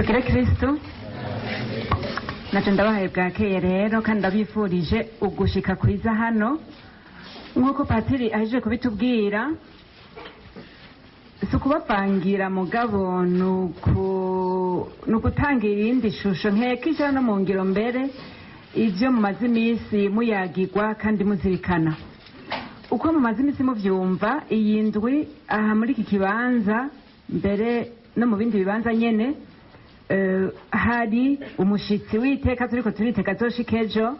tugire kristo naco ndabahaye bwakeye rero kandi ndabifurije ugushika kwiza hano nk'uko patiri ahejeje kubitubwira si ukubavangira mugabo ni ugutanga irindi shusho nkeka ijana no mu ngiro mbere ibyo mumaze iminsi muyagirwa kandi muzirikana uko mumaze iminsi muvyumva iyi ndwi aha muri iki kibanza mbere no mu bindi bibanza nyene hari umushitsi w'iteka turiko turiteka zoshika ejo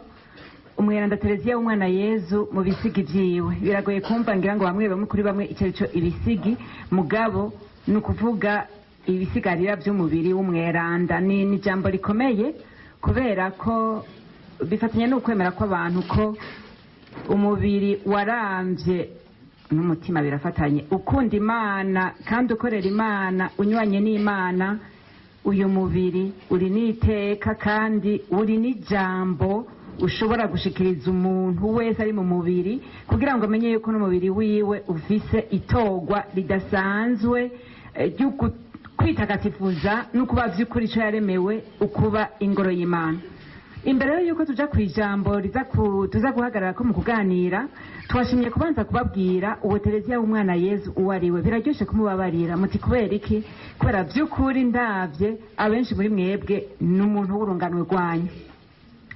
umweranda Tereziya w'umwana Yezu mu bisigi vyiwe biragoye kumva ngira ngo bamwe kuri bamwe icyo arico ibisigi mugabo ni ukuvuga ibisigarira vy'umubiri w'umweranda ni ijambo rikomeye kubera ko bifatanya n'ukwemera kw'abantu ko umubiri waramvye n'umutima birafatanye ukunda Imana kandi ukorera Imana unywanye n'Imana uyu mubiri uri n'iteka kandi uri n'ijambo ushobora gushikiriza umuntu wese ari mu mubiri kugira ngo amenye yuko n'umubiri wiwe ufise itogwa ridasanzwe ryo kwitagatifuza no kuba vy'ukuri ico yaremewe ukuba ingoro y'Imana. Imbere yuko tuja kwijambo tuza guhagarara ko mu kuganira twashimye kubanza kubabwira uwo Tereziya w'umwana Yezu uwariwe biraryoshe kumubabarira muti kubera iki kubera vy'ukuri ndavye abenshi muri mwebwe n'umuntu w'urunganwe rwanyu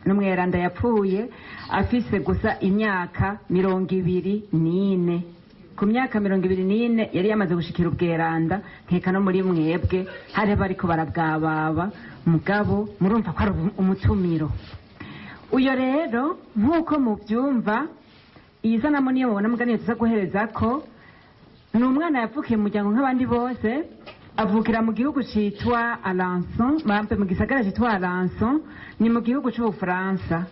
n'umweranda yapfuye afise gusa imyaka 24 ku myaka 24 yari yamaze gushikira ubweranda nkeka no muri mwebwe hari bariko barabwababa mugabo murumva ko ari umutumiro uyo rero nk'uko muvyumva iyi sanamu niyo mubona muganiye tuza guhereza ko ni umwana yavukiye mu muryango nk'abandi bose avukira mu gihugu citwa Alençon mu gisagara citwa Alençon ni mu gihugu c'Ubufaransa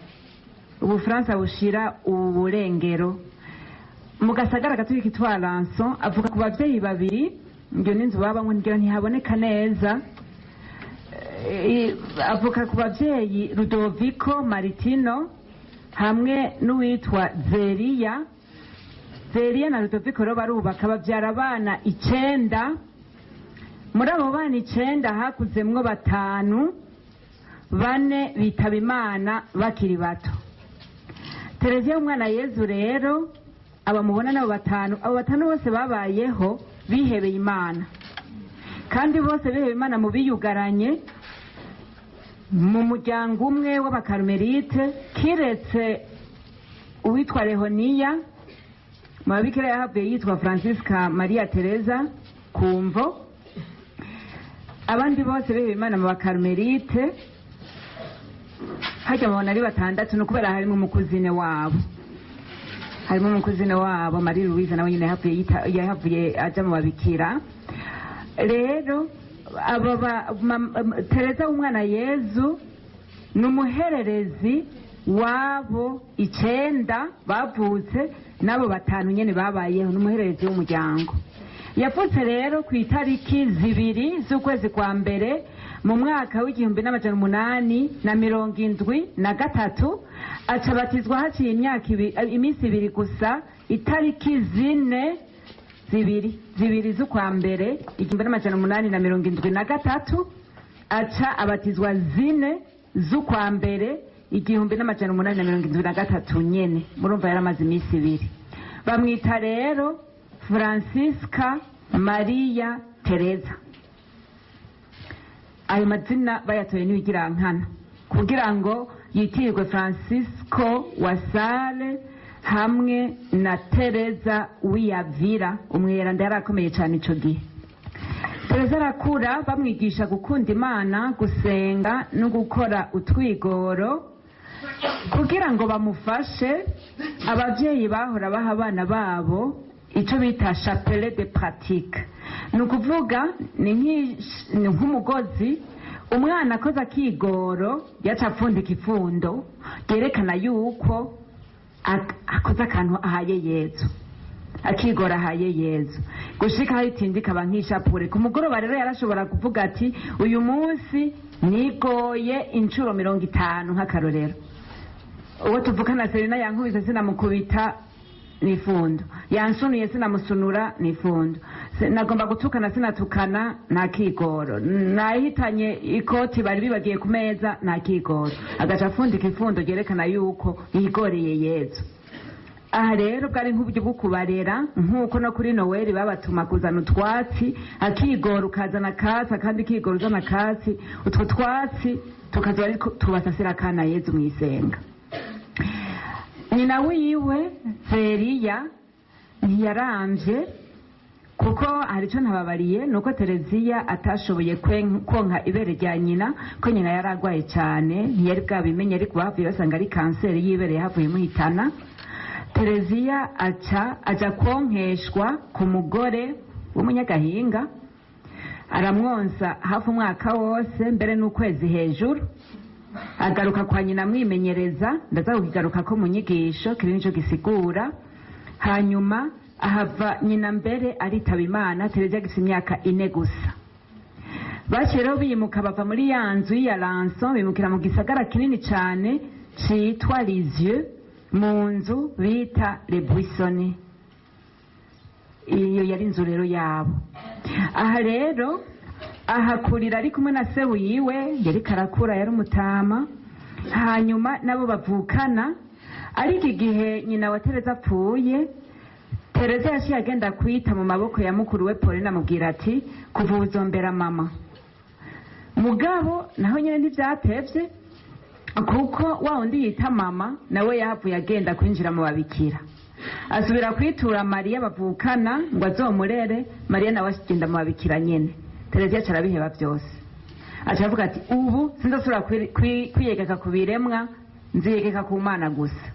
Ubufaransa bushira uburengero mu gasagara gato kitwa Alençon avuka ku bavyeyi babiri ngiyo n'inzu babamwe ngira ntihaboneka neza avuka ku bavyeyi Ludovico Maritino hamwe n'uwitwa Zeriya na Ludovico rero barubaka bavyara abana 9 muri abo bana 9 hakuzemwo 5 bane bitaba Imana bakiri bato. Tereziya w'umwana Yezu rero abamubona nabo 5 abo 5 bose babayeho bihebeye Imana kandi bose bihebeye Imana mu biyugaranye mu muryango umwe w'abakarmelite kiretse uwitwa Rehoniya mu babikira yahabwiye yitwa Francisca Maria Teresa kumvo abandi bose bihebeye Imana mu bakarmelite hajya mubona ari 6 no kubera harimo umukuzine wabo Marie Louise nawe nyine yahavuye aja mu babikira rero Tereza w'umwana Yezu n'umuhererezi wabo 9 bavutse nabo 5 nyene babayeho n'umuhererezi w'umuryango yapfutse rero ku itariki 2 z'ukwezi kwa mbere mu mwaka w'1873 acabatizwa haciye imyaka iminsi 2 gusa itariki 4 zibiri z'ukwa mbere 1873 aca abatizwa 4 z'ukwa mbere 1873 nyene murumva yaramaze iminsi 2 bamwita rero Francisca Maria Teresa ayo mazina bayatoye n'ibigirankana kugira ngo yitirirwe Francisco wa Sale hamwe na Teresa w'Iyavira umweranda yarakomeye cyane ico gihe. Teresa arakura bamwigisha gukunda Imana gusenga no gukora utwigoro kugira ngo bamufashe abavyeyi bahora baha abana babo ico bita chapelet de pratique ni ukuvuga ni nk'umugozi umwana akoze akigoro yaca apfundika ifundo yerekana yuko akoze akantu ahaye Yezu akigora ahaye Yezu gushika aho itindika nk'ishapure ku mugoroba rero yarashobora kuvuga ati uyu munsi nigoye incuro 50 nk'akarorero uwo tuvukana Serena yankubise sinamukubita nifundo yansunuye sinamusunura nifundo nagomba gutukana sinatukana nta kigoro, nahitanye ikoti bari bibagiye ku meza nta kigoro, agaca afundika ifundo ryerekana yuko yigoreye Yezu. Aha rero bwari nk'uburyo bwo kubarera, nk'uko no kuri Noweli babatuma kuzana utwatsi, akigoro ukazana akatsi, akandi kigoro uzana akatsi, utwo twatsi tukaza ari tubasasira akana Yezu mw'isenga. Nyina wiwe Seriya ntiyaramvye, kuko hari icyo ntababariye nuko Tereziya atashoboye konka ibere rya nyina, ko nyina yari arwaye cyane, ntiyari bwabimenye, ariko bavuye basanga ari kanseri y'ibere yahavuye muhitana. Tereziya aja konkeshwa ku mugore w'umunyagahinga, aramwonsa hafi umwaka wose, mbere n'ukwezi hejuru. Agaruka kwa nyina amwimenyereza, ndaza kukigaruka ko mu nyigisho kiri nico gisigura. Hanyuma ahava nyina mbere aritaba Imana, Tereziya agifite imyaka 4 gusa. Bashiraho bimuka bava muri ya nzu ya Lanson, bimukira mu gisagara kinini cyane citwa Lisieux, mu nzu bita Le Buissonnet. Iyo yari inzu rero yabo. Aha rero ahakurira ari kumwe na se wiwe, yari karakura, yari umutama. Hanyuma nabo bavukana, ariko igihe nyina wa Tereza apfuye, Tereza yaciye agenda kwita mu maboko ya mukuru we Pauline, amubwira ati kuva uzombera mama. Mugabo naho nyine ntivyatevye, kuko wa undi yita mama nawe yahavuye agenda kwinjira mu babikira, asubira kwitura Mariya bavukana ngo azomurere. Mariya nawe agenda mu babikira nyene. Tereziya carabiheba byose, acavuga ati ubu sindasubira kwiyegeka ku biremwa, nziyegeka ku Mana gusa.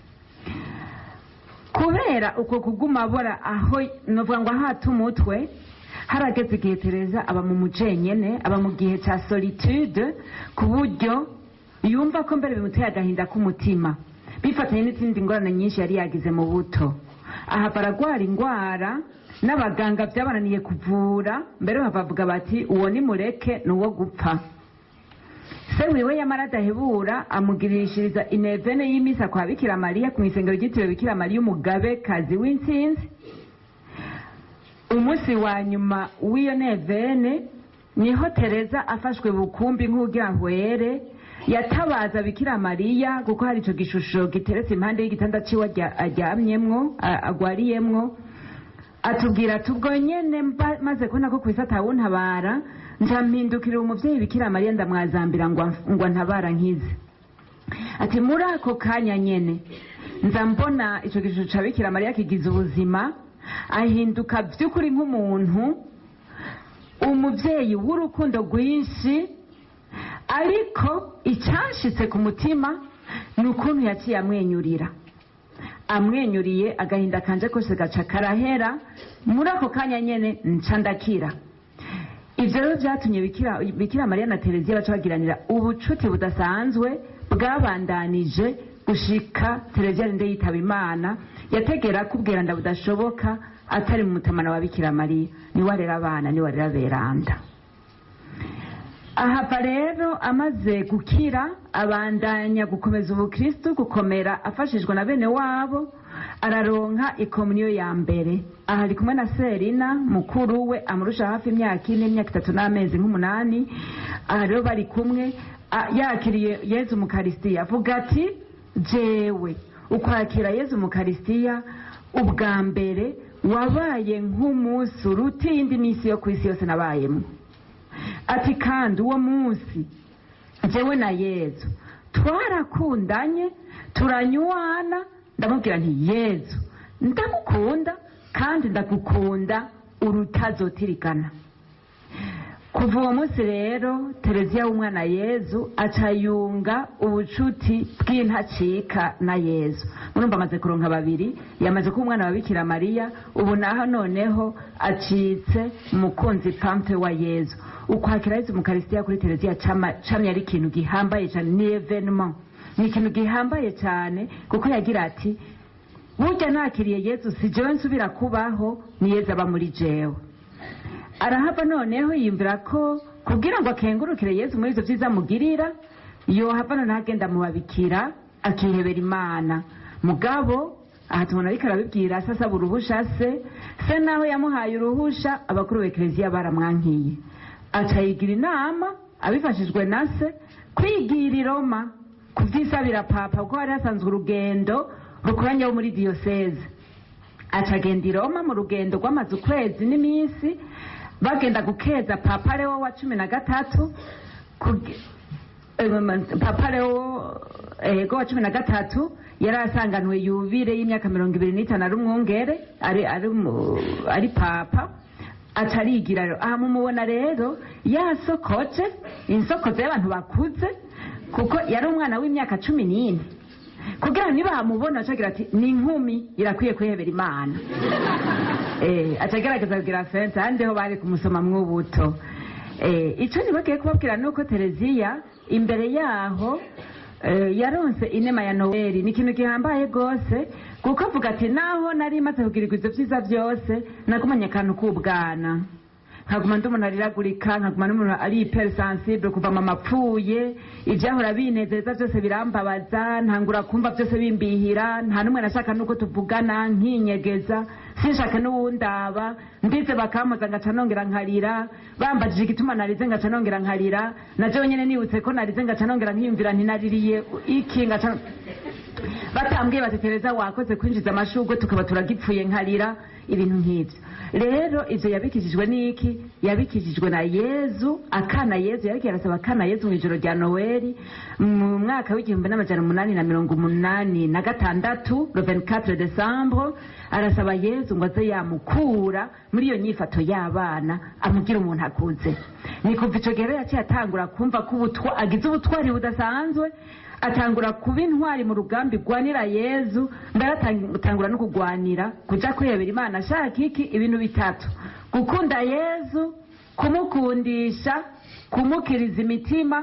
Kubera uko kuguma bora aho novuga ngo ahata umutwe, harageze igihe Tereza aba mu mujenyene, aba mu gihe ca solitude, ku buryo yumva ko mbere bimuteye agahinda k'umutima, bifatanye n'izindi ngorane nyinshi yari yagize mu buto. Aha baragwara ingwara n'abaganga byabananiye kuvura, mbere bavuga bati uwo ni mureke n'uwo gupfa. Se wiwe yamara adahebura, amugirishiriza inevene y'imisa kwa Bikira Mariya ku isengero ryitiriwe Bikira Mariya umugabekazi w'intsinzi. Umunsi wa nyuma w'iyo nevene niho Tereza afashwe bukumbi nk'ugira hwere, yatabaza Bikira Mariya kuko hari ico gishusho giteretse impande y'igitanda ciwe aryamyemwo, agwariyemwo. Atubwira tubwo nyene maze kubona ko kwisa atawuntabara, njampindukira umuvyeyi Bikira Mariya ndamwazambira ngo ntabara nkize. Ati muri ako kanya nyene nza mbona ico gishusho ca Bikira Mariya kigize ubuzima, ahinduka vy'ukuri nk'umuntu, umuvyeyi w'urukundo rwinshi. Ariko icanshitse ku mutima n'ukuntu yaciye amwenyurira, amwenyuriye agahinda kanje kose gaca karahera. Muri ako kanya nyene nca ndakira. Ivyo rero vyatumye Bikira Mariya na Tereziya baca bagiranira ubucuti budasanzwe, bwabandanije gushika Tereziya rinde yitaba Imana. Yategera kubwira ndabudashoboka atari mu mutamana wa Bikira Mariya, ni warera abana, ni warera beranda. Aha rero amaze gukira, abandanya gukomeza ubukristo, gukomera afashijwe na bene wabo, araronka ikomuniyo ya mbere. Aha ari kumwe na Serina mukuru we, amurusha hafi imyaka 4, imyaka 3 n'amezi nk'umunani. Aha rero bari kumwe, yakiriye Yezu mu Karistiya, avuga ati jewe ukwakira Yezu mu Karistiya ubwa mbere wabaye nk'umunsi uruta iyindi minsi yo kw'isi yose nabayemo. Ati kandi uwo munsi jewe na Yezu twarakundanye, turanywana. Ndamubwira nti Yezu ndagukunda kandi ndagukunda urutazotirigana. Kuva uwo munsi rero Tereziya w'umwana Yezu acayunga ubucuti bw'intacika na Yezu. Murumva amaze kuronka babiri, yamaze kuba umwana wa Bikira Mariya, ubu naho noneho acitse umukunzi pampe wa Yezu. Ukwakira Yezu mu Karistiya kuri Tereziya camye ari ikintu gihambaye cyane, ni evenement, ni ikintu gihambaye cyane, kuko yagira ati burya nakiriye Yezu si jewe nsubira kubaho, ni Yezu aba muri jewe. Arahava noneho yimvira ko kugira ngo akengurukire Yezu muri ivyo vyiza mugirira, yohava noneho agenda mu babikira akihebera Imana. Mugabo aha tubona ariko arabibwira se asaba uruhusha se naho yamuhaye uruhusha abakuru b'ekleziya baramwankiye aca yigira inama abifashijwe na se kwigira i Roma kuvyisabira papa kuko hari hasanzwe urugendo rukoranye wo muri diyoseze aca agenda i Roma mu rugendo rw'amaze ukwezi n'iminsi bagenda gukeza papa Leo wa 13 papa Leo wa 13 yari asanganwe yubire y'imyaka 25 ari umwungere ari papa atarigira rero aha mumubona rero yasokoje insokoze y'abantu bakuze kuko yari umwana w'imyaka 14 kugira niba hamubona acagira ati ni inkumi irakwiye kwihebera Imana acagerageza kugira fensa handeho bari kumusoma mw'ubuto ico nibagiye kubabwira nuko Tereziya imbere yaho yaronse inema ya Noeli ni ikintu gihambaye gose kuko avuga ati naho nari maze kugirirwa ivyo vyiza vyose nagumanye akantu k'ubwana nkaguma ndumuna ariragurika nkaguma n'umuntu ari hypersensible kuva mama apfuye ivyahora binezeza byose birambabaza ntangura kumva byose bimbihira nta numwe nashaka nuko tuvugana nkinyegeza sinshaka n'uwundaba ndize bakamuza ngaca nongera nkarira bambajije igituma narize ngaca nongera nkarira naje nyene nibutse ko narize ngaca nongera nkiyumvira ntinaririye iki ngaca batambwiye batetereza wakoze kwinjiza amashurwe tukaba turagipfuye nkarira ibintu nk'ivyo rero ivyo yabikijijwe n'iki yabikijijwe na Yezu akana Yezu yariko arasaba akana Yezu mu ijoro rya Noeli mu mwaka w'1886 le 24 décembre arasaba Yezu ngo aze yamukura muri iyo nyifato y'abana amugira umuntu akuze ni kuva ico gihe yaciye atangura kumva ko agize ubutwari budasanzwe atangura kuba intwari mu rugambi rwanira Yezu mbere atangura no kugwanira kuja kwihebera Imana ashaka iki ibintu bitatu gukunda Yezu kumukundisha kumukiriza imitima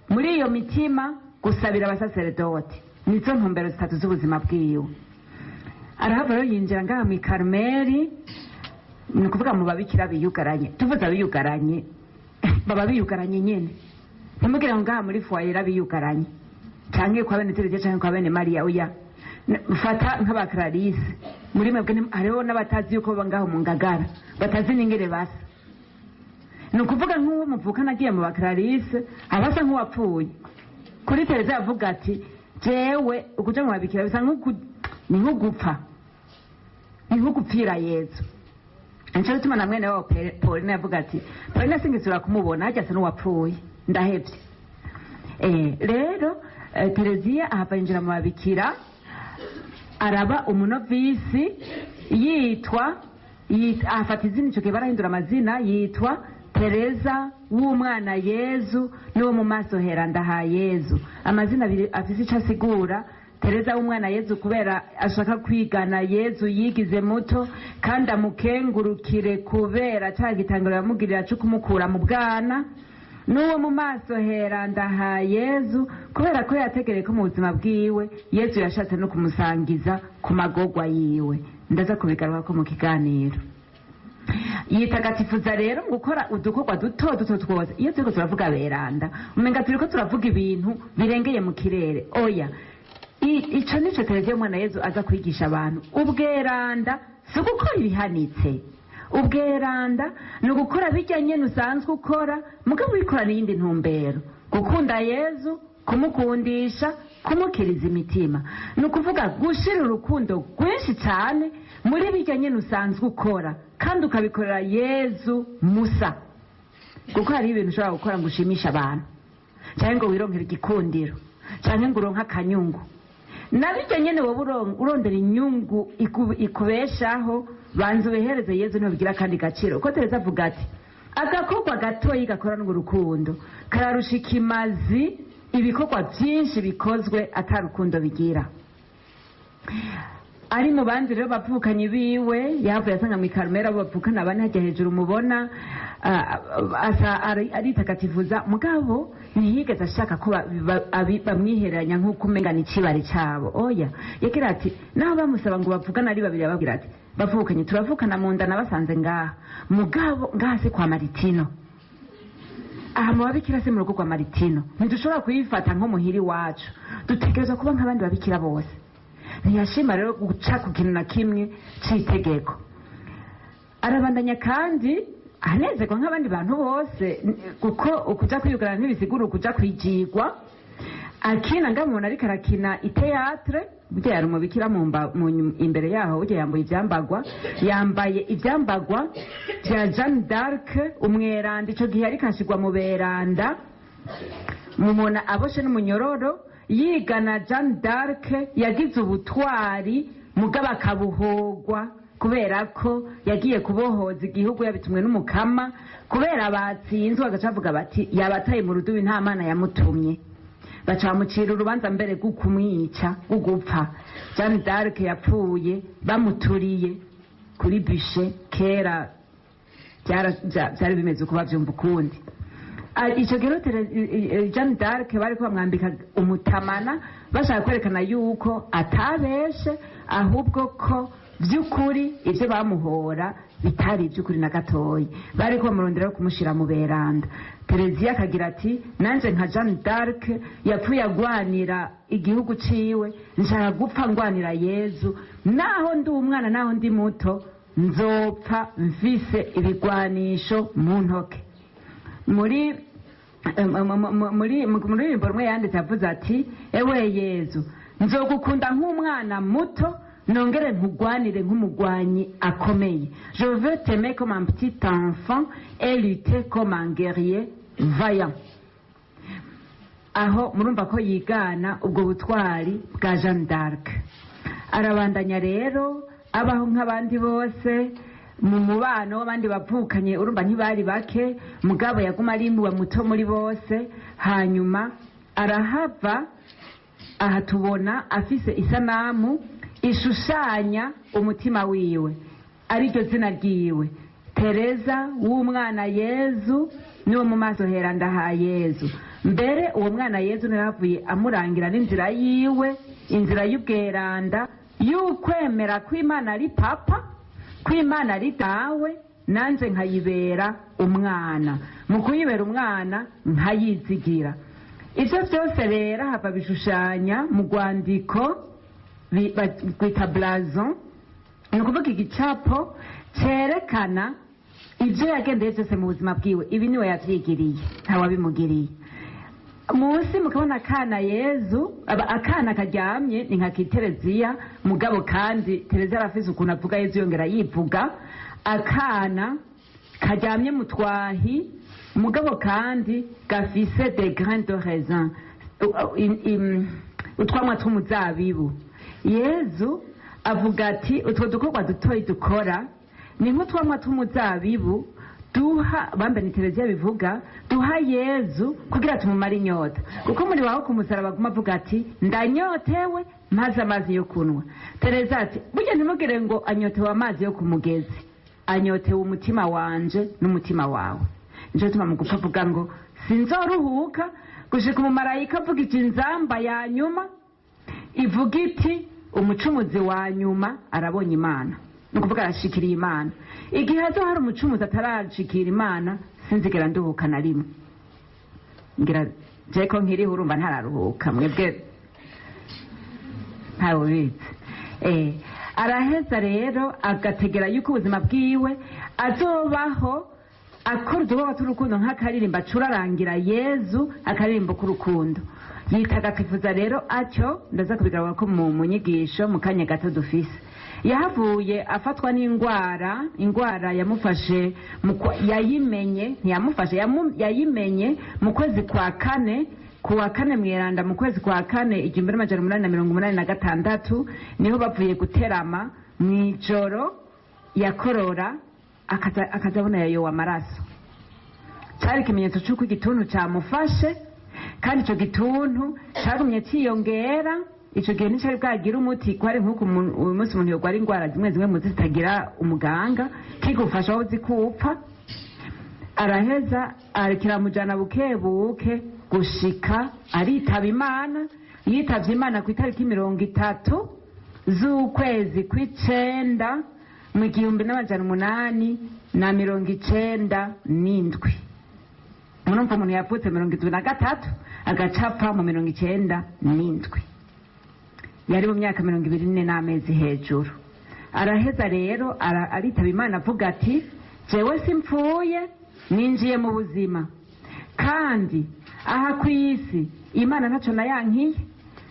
muri iyo mitima gusabira abasaseredoti nizo ntumbero zitatu z'ubuzima bwiwe arahava rero yinjira ngaha mu Karmeli ni kuvuga mu babikira biyugaranye tuvuze abiyugaranye baba biyugaranye nyene ntimugire ngo ngaha muri foyer biyugaranye canke kwa bene Tereza canke kwa bene Maria oya fata nk'aba Clarisse muri mwebwe hariho n'abatazi yuko bangaho mu Ngagara batazi n'ingere basa ni ukuvuga nk'uwo muvukana agiye mu ba Clarisse abasa nk'uwapfuye kuri Tereza yavuga ati jewe ukuja mu babikira bisa ni nk'ugupfa ni nk'ugupfira Yezu nico gituma na mwene wabo Pauline yavuga ati Pauline singisura kumubona hajya asa n'uwapfuye ndahevye rero Tereziya ahava yinjira mu babikira araba umunovisi yitwa afata izina ico gihe barahindura amazina yitwa Tereza w'umwana Yezu n'uwo mu maso heranda ha Yezu amazina abiri afise ico asigura Tereza w'umwana Yezu kubera ashaka kwigana Yezu yigize muto kandi amukengurukire kubera cagitangiro yamugirira cyo kumukura mu bwana n'uwo mu maso heranda ha Yezu kubera ko yategereye ko mu buzima bwiwe Yezu yashatse no kumusangiza ku magogwa yiwe ndaza kubigaruka ko mu kiganiro yitagatifuza rero gukora udukorwa duto twose iyo turiko turavuga beranda umenga turiko turavuga ibintu birengeye mu kirere oya ico nico Tereza y'umwana Yezu aza kwigisha abantu ubweranda si gukora ibihanitse ubweranda ni ugukora bijya nyene usanzwe ukora mugabo wikorana iyindi ntumbero gukunda Yezu kumukundisha kumukiriza imitima ni ukuvuga gushira urukundo rwinshi cyane muri bijya nyene usanzwe ukora kandi ukabikorera Yezu musa kuko hari ibintu ushobora gukora ngo ushimisha abantu cyangwa ngo wironkere igikundiro cyangwa ngo uronke akanyungu nabijya nyene wowe urondera inyungu ikubeshaho banza ubehereze Yezu ntubigira kandi gaciro uko Tereza avuga ati agakorwa gatoyi gakorana urukundo kararushika imazi ibikorwa byinshi bikozwe atarukundo bigira ari mu bandi rero bavukanye biwe yavuye asanga mu Karmeli abo bavukana bane hajya hejuru mubona aritagatifuza mugabo ntiyigeze ashaka ko bamwihereranya nk'uko umengana icibare cabo oya yagira ati naho bamusaba ngo bavugana ari babiri ababwira ati bavukanye turavukana mu nda nabasanze ngaha mugabo ngaha si kwa Maritino aha mu babikira se mu rugo kwa Maritino ntidushobora kuyifata nko muhiri wacu dutegerezwa kuba nk'abandi babikira bose ntiyashima rero guca ku kintu na kimwe c'itegeko. Arabandanya kandi anezerwa nk'abandi bantu bose, kuko ukuja kwiyugarana ntibisigura ukuja kwijigwa. Akina ngamubona ariko arakina iteatre, burya yari umubikira imbere yaho, burya yambaye ivyambagwa vya Jeanne d'Arc umweranda. Ico gihe ariko ashigwa mu beranda, mumona aboshe n'umunyororo, yigana Jeanne d'Arc yagize ubutwari mugabo akabuhogwa kubera ko yagiye kubohoza igihugu yabitumwe n'umukama, kubera batsinzwe agacavuga bati yabataye mu rudubi nta mana yamutumye, bacamucira urubanza mbere gukumwica gupfa. Jeanne d'Arc yapfuye bamuturiye kuri bushe, kera byari bimeze uko bavyumva ukundi. Ico gihe Jeanne d'Arc bariko bamwambika umutamana bashaka kwerekana yuko atabeshe, ahubwo ko vy'ukuri ivyo bamuhora bitari ivy'ukuri na gatoyi, bariko bamurondera kumushira mu beranda. Tereziya akagira ati nanje nka Jeanne d'Arc yapfuye agwanira igihugu ciwe, nshaka gupfa ngwanira Yezu, naho ndi umwana naho ndi muto nzopfa mfise ibigwanisho mu ntoke. Muri rimbo rumwe yanditse avuze ati ewe Yezu, nzogukunda nk'umwana muto nongere nkugwanire nk'umugwanyi akomeye. Je veux t'aimer comme un petit enfant et lutter comme un guerrier vaillant. Aho murumva ko yigana ubwo butwari bwa Jeanne d'Arc. Arabandanya rero abaho nk'abandi bose mu mubano w'abandi bavukanye, urumva ntibari bake, mugabo yaguma ari muwe muto muri bose. Hanyuma arahava, aha tubona afise isanamu ishushanya umutima wiwe, ariryo zina ryiwe Tereza w'umwana Yezu, niwo mu maso heranda ha Yezu. Mbere uwo mwana Yezu naravuye amurangira n'inzira yiwe, inzira y'ubweranda, y'ukwemera kw'Imana ari papa, kw'Imana ari dawe, nanje nkayibera umwana, mu kuyibera umwana nkayizigira. Ivyo vyose rero hava bishushanya mu rwandiko bwita blason, ni ukuvuga igicapo cerekana ivyo yagendeye vyose mu buzima bwiwe. Ibi niwe yavyigiriye, ntawabimugiriye. Munsi mukabona akana Yezu, akana karyamye ni nka Tereziya, mugabo kandi Tereziya arafise ukuntu avuga Yezu yongera yivuga. Akana karyamye mu twahi, mugabo kandi gafise des grains de raisin, utwamwa tw'umuzabibu. Yezu avuga ati utwo dukorwa dutoyi dukora ni nk'utwamwa tw'umuzabibu duha, bambe ni Tereziya bivuga, duha Yezu kugira tumumare inyota, kuko muri waho ku musaraba aguma avuga ati ndanyotewe maze amazi yo kunwa. Tereziya ati burya ntimugire ngo anyotewe amazi yo ku mugezi, anyotewe umutima wanje n'umutima wawe. Nico tuma mu gupfa avuga ngo sinzoruhuka gushika umumarayika avuga iti nzamba ya nyuma ivuga iti umucumuzi wa nyuma arabonye Imana, ni ukuvuga arashikiriye Imana. Igihe hazo hari umucumuzi atarashikira Imana sinzigera nduhuka na rimwe. Ngira jeko nkiriho urumva ntararuhuka, mwebwe ntawubizi. Araheza rero agategera yuko ubuzima bwiwe azobaho akora udukorwa tw'urukundo nk'akaririmbo acurarangira Yezu, akaririmbo k'urukundo. Yitagatifuza rero atyo, ndaza kubigarura ko mu nyigisho mu kanya gato dufise. Yahavuye afatwa ingwara yamufashe yayimenye, ntiyamufashe yayimenye mu kwezi kwa kane, kuwa kane mweranda mu kwezi kwa kane 1886 niho bavuye guterama mwijoro yakorora akazabona yayowa amaraso. Cari ikimenyetso c'uko igituntu camufashe, kandi ico gituntu cagumye ciyongera. Ico gihe nicari bwagira umuti, kwari nk'uko uyu munsi umuntu yogwara ingwara zimwe zimwe mu zitagira umuganga, kigufasha aho zikupfa. Araheza kiramujana bukebuke gushika aritaba Imana. Yitavye Imana ku itariki 30 z'ukwezi kw'icenda mu 1897. Murumva umuntu yapfutse 73 agacapfa mu 97. yari mu myaka 24 n'amezi hejuru. Araheza rero aritaba Imana avuga ati jewe simpfuye ninjiye mu buzima, kandi aha ku isi Imana ntaco nayankiye,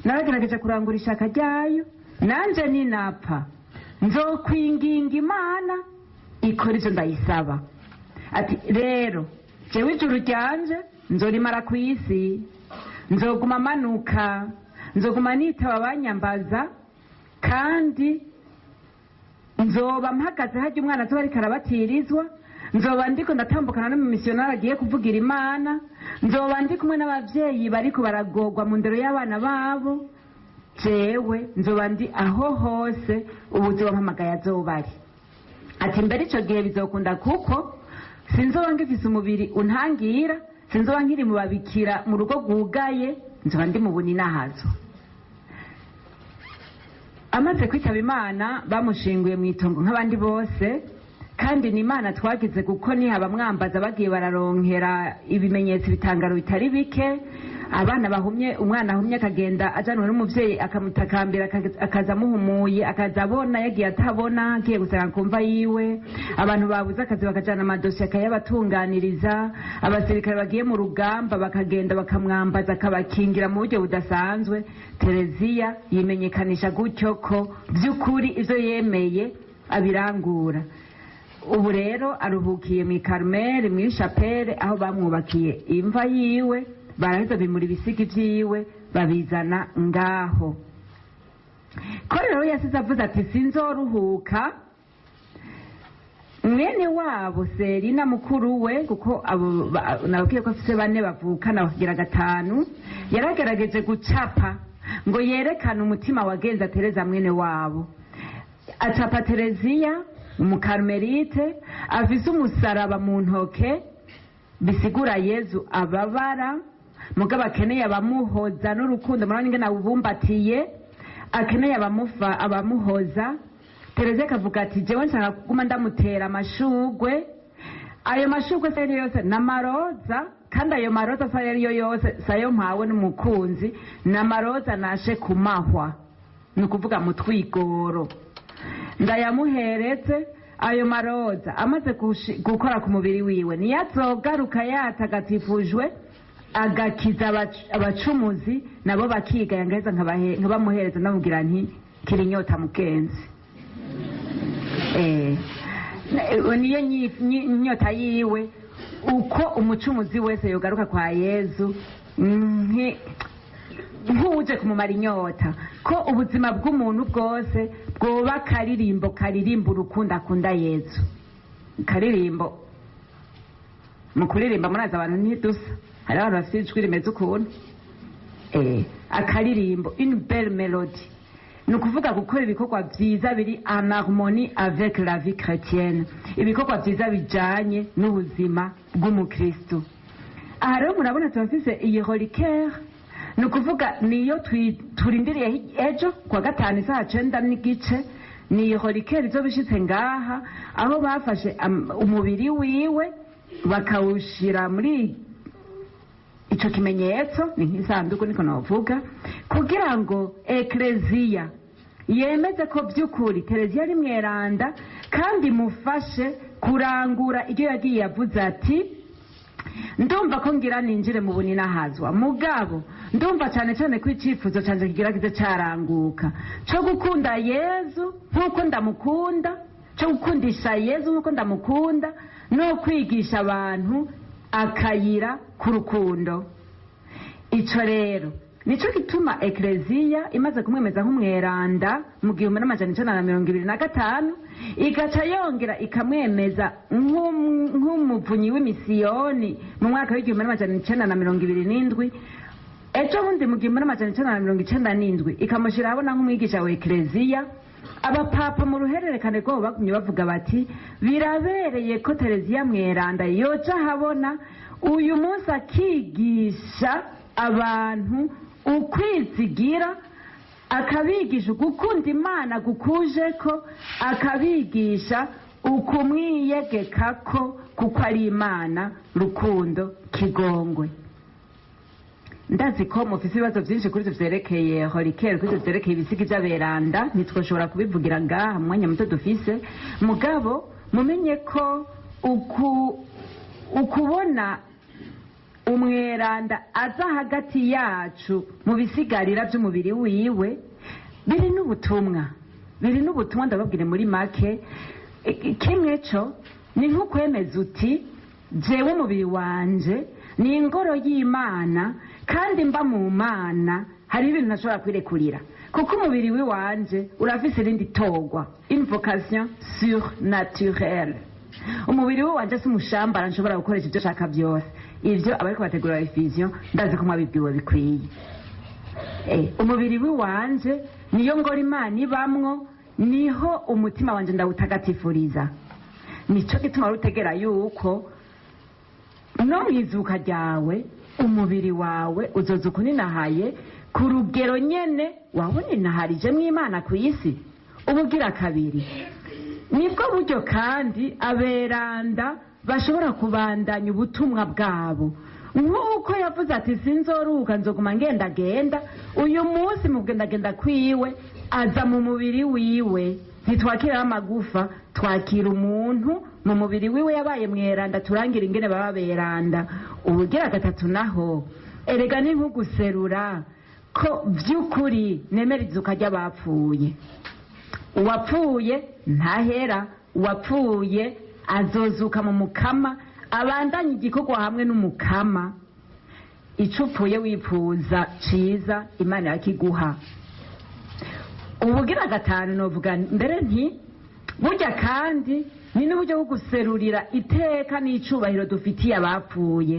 naragerageje kurangura ishaka ryayo, nanje ninapfa nzokwinginga Imana ikora ivyo ndayisaba. Ati rero jewe ijuru ryanje nzorimara ku isi, nzoguma manuka, nzoguma nitaba abanyambaza, kandi nzoba mpagaze harya umwana azoba ariko arabatirizwa, nzoba ndiko ndatambukana n'umumisiyonari agiye kuvugira Imana, nzoba ndi kumwe n'abavyeyi bariko baragorwa mu ndero y'abana babo, jewe nzoba ndi aho hose ubuzima mpamagaye azoba ari. Ati mbere ico gihe bizokunda kuko sinzoba ngifise umubiri untangira, sinzoba nkiri mu babikira mu rugo rwugaye, nzoba ndi mu buninahazo. Amaze kwitaba Imana bamushinguye mu itongo nk'abandi bose, kandi ni Imana twagize kuko nihaba mwambaza bagiye bararonkera ibimenyetso bitangaro bitari bike. Abana bahumye, umwana ahumye akagenda ajanwe n'umuvyeyi akamutakambira, akaza amuhumuye, akaza abona yagiye atabona, agiye gusanga kumva yiwe. Abantu babuze akazi bakajana amadosiye akayabatunganiriza. Abasirikare bagiye mu rugamba bakagenda bakamwambaza akabakingira mu buryo budasanzwe. Tereziya yimenyekanisha gutyo ko by'ukuri ivyo yemeye abirangura. Ubu rero aruhukiye mu Carmel mu Chapelle aho bamwubakiye imva yiwe, baraheza bimura ibisigi vyiwe babizana ngaho. Ko rero yasize avuze ati sinzoruhuka, mwene wabo Serina mukuru we, kuko abo nababwiye ko afise 4 bavukana bakigira 5, yaragerageje gucapa ngo yerekane umutima wagenza Tereza mwene wabo. Acapa Tereziya umukarmelite afise umusaraba mu ntoke, bisigura Yezu ababara, mugabo akeneye abamuhoza n'urukundo. Murabona ingene abubumbatiye, akeneye abamuhoza. Tereza akavuga ati jewe nshaka kuguma ndamutera amashugwe. Ayo mashugwe se yose n'amaroza, kandi ayo maroza sa yariyo yose sayo mpawe n'umukunzi, n'amaroza nashe kumahwa, nukuvuga mu twigoro. Ndayamuhereze ayo maroza, amaze gukora ku mubiri wiwe niyazogaruka yatagatifujwe, agakiza abacumuzi nabo bakiga, yangaheza nkabamuhereza ndamubwira nti kiri inyota mukenzi. Niyo nyota yiwe, uko umucumuzi wese yogaruka kwa Yezu nk'uje kumumara inyota, ko ubuzima bw'umuntu bwose bwoba karirimbo urukundo akunda Yezu. Karirimbo mu kuririmba muraza abantu ntidusa, hari abantu bafite ijwi rimeze ukuntu. Akaririmbo une belle mélodie, nukuvuga gukora ibikorwa vyiza biri en harmonie avec la vie chrétienne, ibikorwa vyiza bijanye n'ubuzima bw'umukristo. Aha rero murabona turafise iyi reliquaire, nukuvuga niyo turindiriye ejo kwa gatanu isaha 9:30, ni reliquaire izo bishitse ngaha, aho bafashe umubiri wiwe bakawushira muri ico kimenyetso, ni nk'isanduku niko navuga, kugira ngo ekleziya yemeze ko by'ukuri Tereziya ari mweranda, kandi mufashe kurangura ibyo yagiye yavuze ati ndumva ko ngira ninjire mu buninahazwa, mugabo ndumva cyane cyane ko icifuzo canje kigeragize caranguka, cyo gukunda Yezu nkuko ndamukunda, cyo gukundisha Yezu nkuko ndamukunda, no kwigisha abantu akayira ku rukundo. Ico rero nico gituma ekleziya imaze kumwemeza nk'umweranda mu 1925, igaca yongera ikamwemeza nk'umuvunyi w'imisiyoni mu mwaka w'1927. Ejo bundi mu 1997 ikamushira abona nk'umwigisha wa ekleziya. Abapapa mu ruhererekane rwabo bagumye bavuga bati birabereye ko Tereziya mweranda yoja habona uyu munsi akigisha abantu ukwizigira, akabigisha gukunda Imana gukuje ko, akabigisha ukumwiyegekako kuko ari Imana rukundo kigongwe. ndazi ko mufise ibibazo byinshi kuri ivyo vyerekeye horikeri, kuri ivyo vyerekeye ibisigi vy'aberanda, ntitwoshobora kubivugira ngaha mu mwanya muto dufise, mugabo mumenye ko ukubona umweranda aza hagati yacu mu bisigarira by'umubiri wiwe biri n'ubutumwa ndababwire muri make. Kimwe co ni nko kwemeza uti jewe umubiri wanje ni ingoro y'Imana kandi mba mu Mana, hari ibintu ntashobora kwirekurira kuko umubiri wiwanje urafise irindi togwa, invocation surnaturelle. Umubiri wanje si umushambara nshobora gukoresha ibyo shaka byose. Ivyo abariko bategura revision ndazi ko mwabibwiwe bikwiye. Umubiri wiwanje niyo ngoro Imana ibamwo, niho umutima wanje ndawutagatifuriza. Nico gituma rutegera yuko no mwizuka ryawe umubiri wawe uzoza ukuninahaye ku rugero nyene wawuninaharije mw'Imana ku isi. Ubugira kabiri nibwo buryo kandi aberanda bashobora kubandanya ubutumwa bwabo, nk'uko yavuze ati sinzoruka nzoguma ngendagenda. Uyu munsi mu kugendagenda kwiwe aza mu mubiri wiwe, ntitwakira amagufa, twakira umuntu mu mubiri wiwe yabaye mweranda, turangira ingene baba beranda. Ubugira gatatu naho erega ni nko guserura ko vy'ukuri nemera izuka ry'abapfuye. Uwapfuye ntahera, uwapfuye azozuka mu Mukama, abandanye igikorwa hamwe n'Umukama. Ico upfuye wipfuza ciza Imana yakiguha. Ubugira gatanu novuga mbere nti burya kandi ni n'uburyo bwo guserurira iteka n'icubahiro dufitiye abapfuye.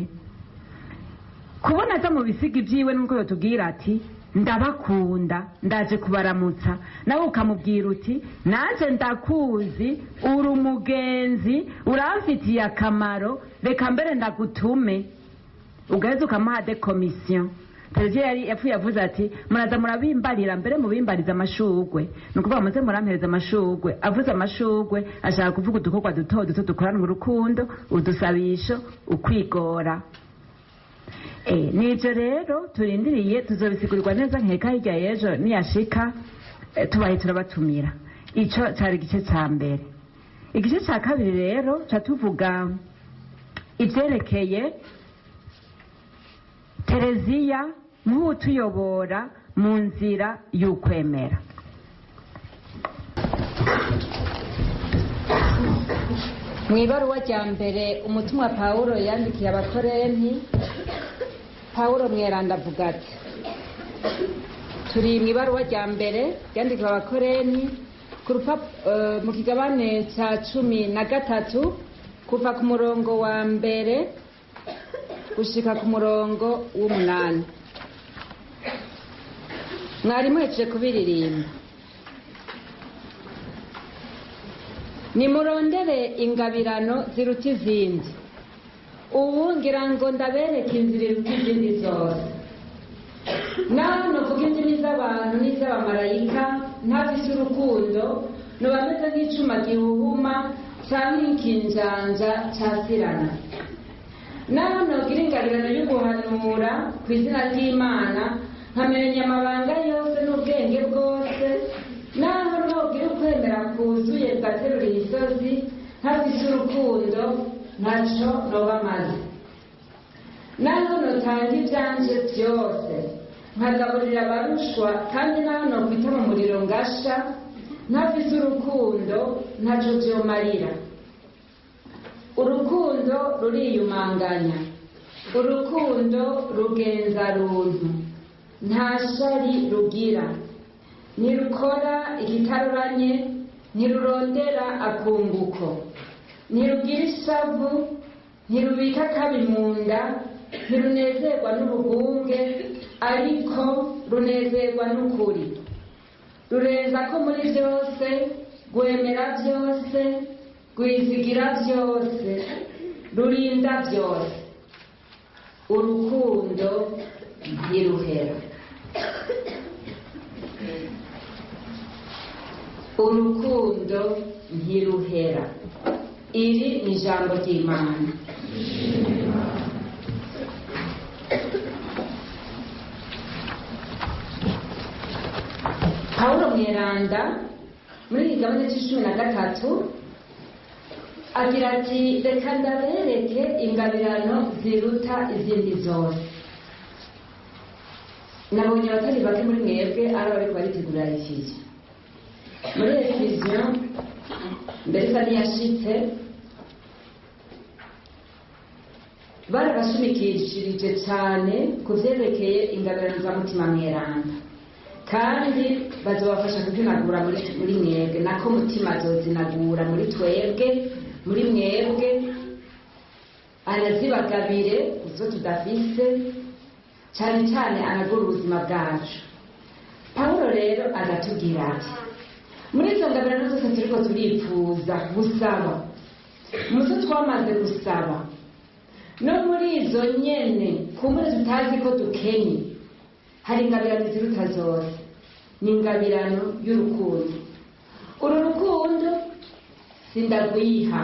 Kubona aza mu bisigi vyiwe nuko yotubwira ati ndabakunda ndaje kubaramutsa, nawe ukamubwira uti nanje ndakuzi, uri umugenzi, uramfitiye akamaro, reka mbere ndagutume. Ugaheza ukamuha de commission. Televiziyo yari yapfuye avuze ati muraza murabimbarira mbere mubimbariza amashugwe, nukuvuga muze murampereza amashugwe. Avuze amashugwe ashaka kuvuga udukorwa duto duto dukorana urukundo, udusabisho, ukwigora. Nivyo rero turindiriye, tuzobisigurirwa neza nkeka hirya y'ejo niyashika, tubaye turabatumira. Ico cari igice ca mbere. Igice ca kabiri rero ca tuvuga ivyerekeye Tereziya nk'utuyobora mu nzira y'ukwemera. Mw'ibaruwa rya mbere umutumwa Pawulo yandikiye Abakorenti, Pawulo mweranda avuga ati, turi mw'ibaruwa rya mbere yandikiwe Abakorenti mu kigabane ca 13 kuva ku murongo wa mbere gushika ku murongo w'8. Mwari muhejeje kubiririmba. Nimurondere ingabirano ziruta izindi. Ubu ngira ngo ndabereka inzira iruta izindi zose. Naho novuga indimi z'abantu n'iz'abamarayika ntafise urukundo, noba meze nk'icuma gihuhuma canke nk'ikinjanja casirana. Naho nogira ingabirano y'uguhanura ku izina ry'Imana, nkamenya amabanga yose n'ubwenge bwose, naho nogira ukwemera kuzuye bwaterura imisozi, ntafise urukundo ntaco noba maze. Naho notanga ivyanje vyose nkagaburira abarushwa, kandi naho nokwita mu muriro ngasha, ntafise urukundo ntaco vyomarira. Urukundo ruriyumanganya, urukundo rugenza runtu, nta shari rugira, ntirukora igitaruranye, ntirurondera akunguko, ntirugira ishavu, ntirubika kabi mu nda, ntirunezerwa n'ubugunge, ariko runezerwa n'ukuri. Rurenza ko muri byose, rwemera byose, rwizigira byose, rurinda byose. Urukundo ntiruhera. Urukundo ntiruhera. Iri ni ijambo ry'Imana. Pawulo mweranda muri igabane c'13 agira ati reka ndabereke ingabirano ziruta izindi zose. Nabonye abatari bake muri mwebwe ari bariko baritegurira Efeso. Muri Efeso mbere kandi yashitse barabashimikishirije cyane ku vyerekeye ingabirano za mutima mweranda, kandi bazobafasha kuzinagura muri mwebwe, nako mutima azozinagura muri twebwe, muri mwebwe anazibagabire izo tudafise, cyane cyane anagura ubuzima bwacu. Pawulo rero agatubwira ati muri izo ngabirano zose turiko turipfuza gusaba, muzo twamaze gusaba, no muri izo nyene kumure tutazi ko dukenye, hari ingabirano ziruta zose. Ni ingabirano y'urukundo. Uru rukundo sindagwiha,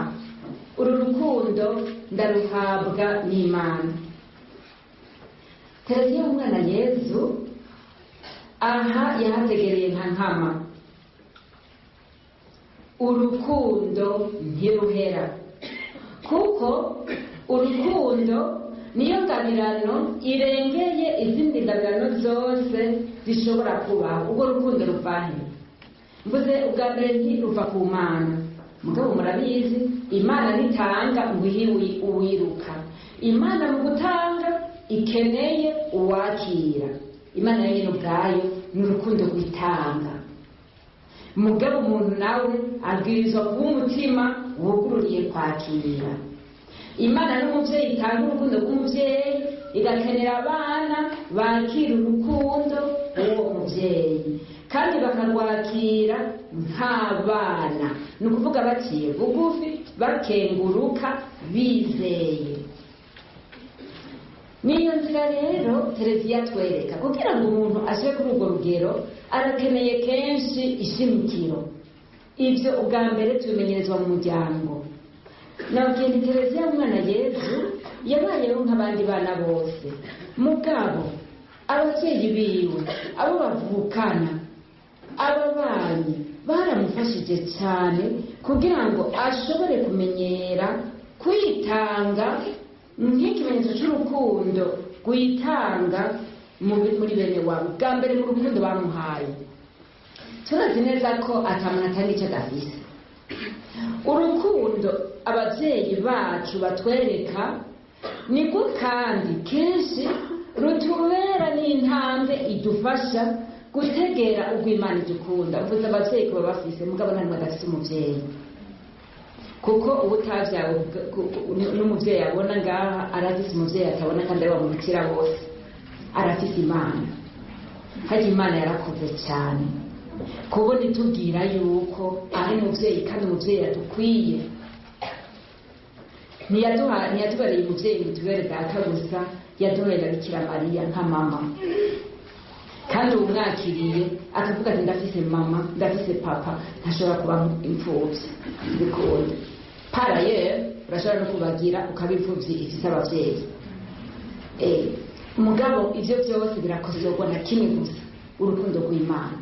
uru rukundo ndaruhabwa n'Imana. Tereziya umwana Yezu aha yahategereye nka nkama. Urukundo ntiruhera, kuko urukundo niyo ngabirano irengeye izindi ngabirano zose zishobora kubaho. Ubwo rukundo ruvahe? Mvuze ubwa mbere ntiruva ku Mana, mugabo murabizi Imana nitanga ngo ihe uwiruka. Imana mu gutanga ikeneye uwakira. Imana yonyine ubwayo ni urukundo rwitanga. Mugabo umuntu nawe abwirizwa kuba umutima wugururiye kwakira. Imana n'umuvyeyi itanga urukundo rw'umuvyeyi, igakenera abana bakira urukundo rw'uwo muvyeyi, kandi bakarwakira nk'abana. Ni ukuvuga baciye bugufi, bakenguruka, bizeye. Niyo nzira rero Tereziya atwereka kugira ngo umuntu ashike kuri urwo rugero, arakeneye kenshi ishimikiro. Ivyo ubwa mbere tubimenyerezwa mu muryango. Nabwiye Tereziya umwana Yezu yabayeho nk'abandi bana bose, mugabo abavyeyi biwe, abo bavukana, ababanyi baramufashije cyane kugira ngo ashobore kumenyera kwitanga nk'ikimenyetso cy'urukundo rwitanga muri bene wabo. Bwa mbere mu rukundo bamuhaye, turazi neza ko atamuntu atanga icyo adafise. Urukundo abavyeyi bacu batwereka niko kandi kenshi rutubera n'intambwe idufasha gutegera ubwo Imana idukunda. Uvuze abavyeyi kuba bafise, mugabo nta n'umwe adafise umuvyeyi, kuko ubutavyawe n'umuvyeyi abona ngaha arafise umuvyeyi atabona, kandi ari bamubikira bose, arafise Imana. Hari Imana yarakoze cyane kubona itubwira yuko ari umuvyeyi, kandi umuvyeyi yadukwiye. Ntiyatubereye umuvyeyi ngo tubere data gusa, yadubereye Bikira Mariya nka mama, kandi umwakiriye akavuga ati ndafise mama, ndafise papa, ntashobora kuba imfuvyi. Bikunda paraye urashobora no kubagira ukaba imfuvyi ifise abavyeyi. Mugabo ivyo byose birakosorwa na kimwe gusa, urukundo rw'Imana.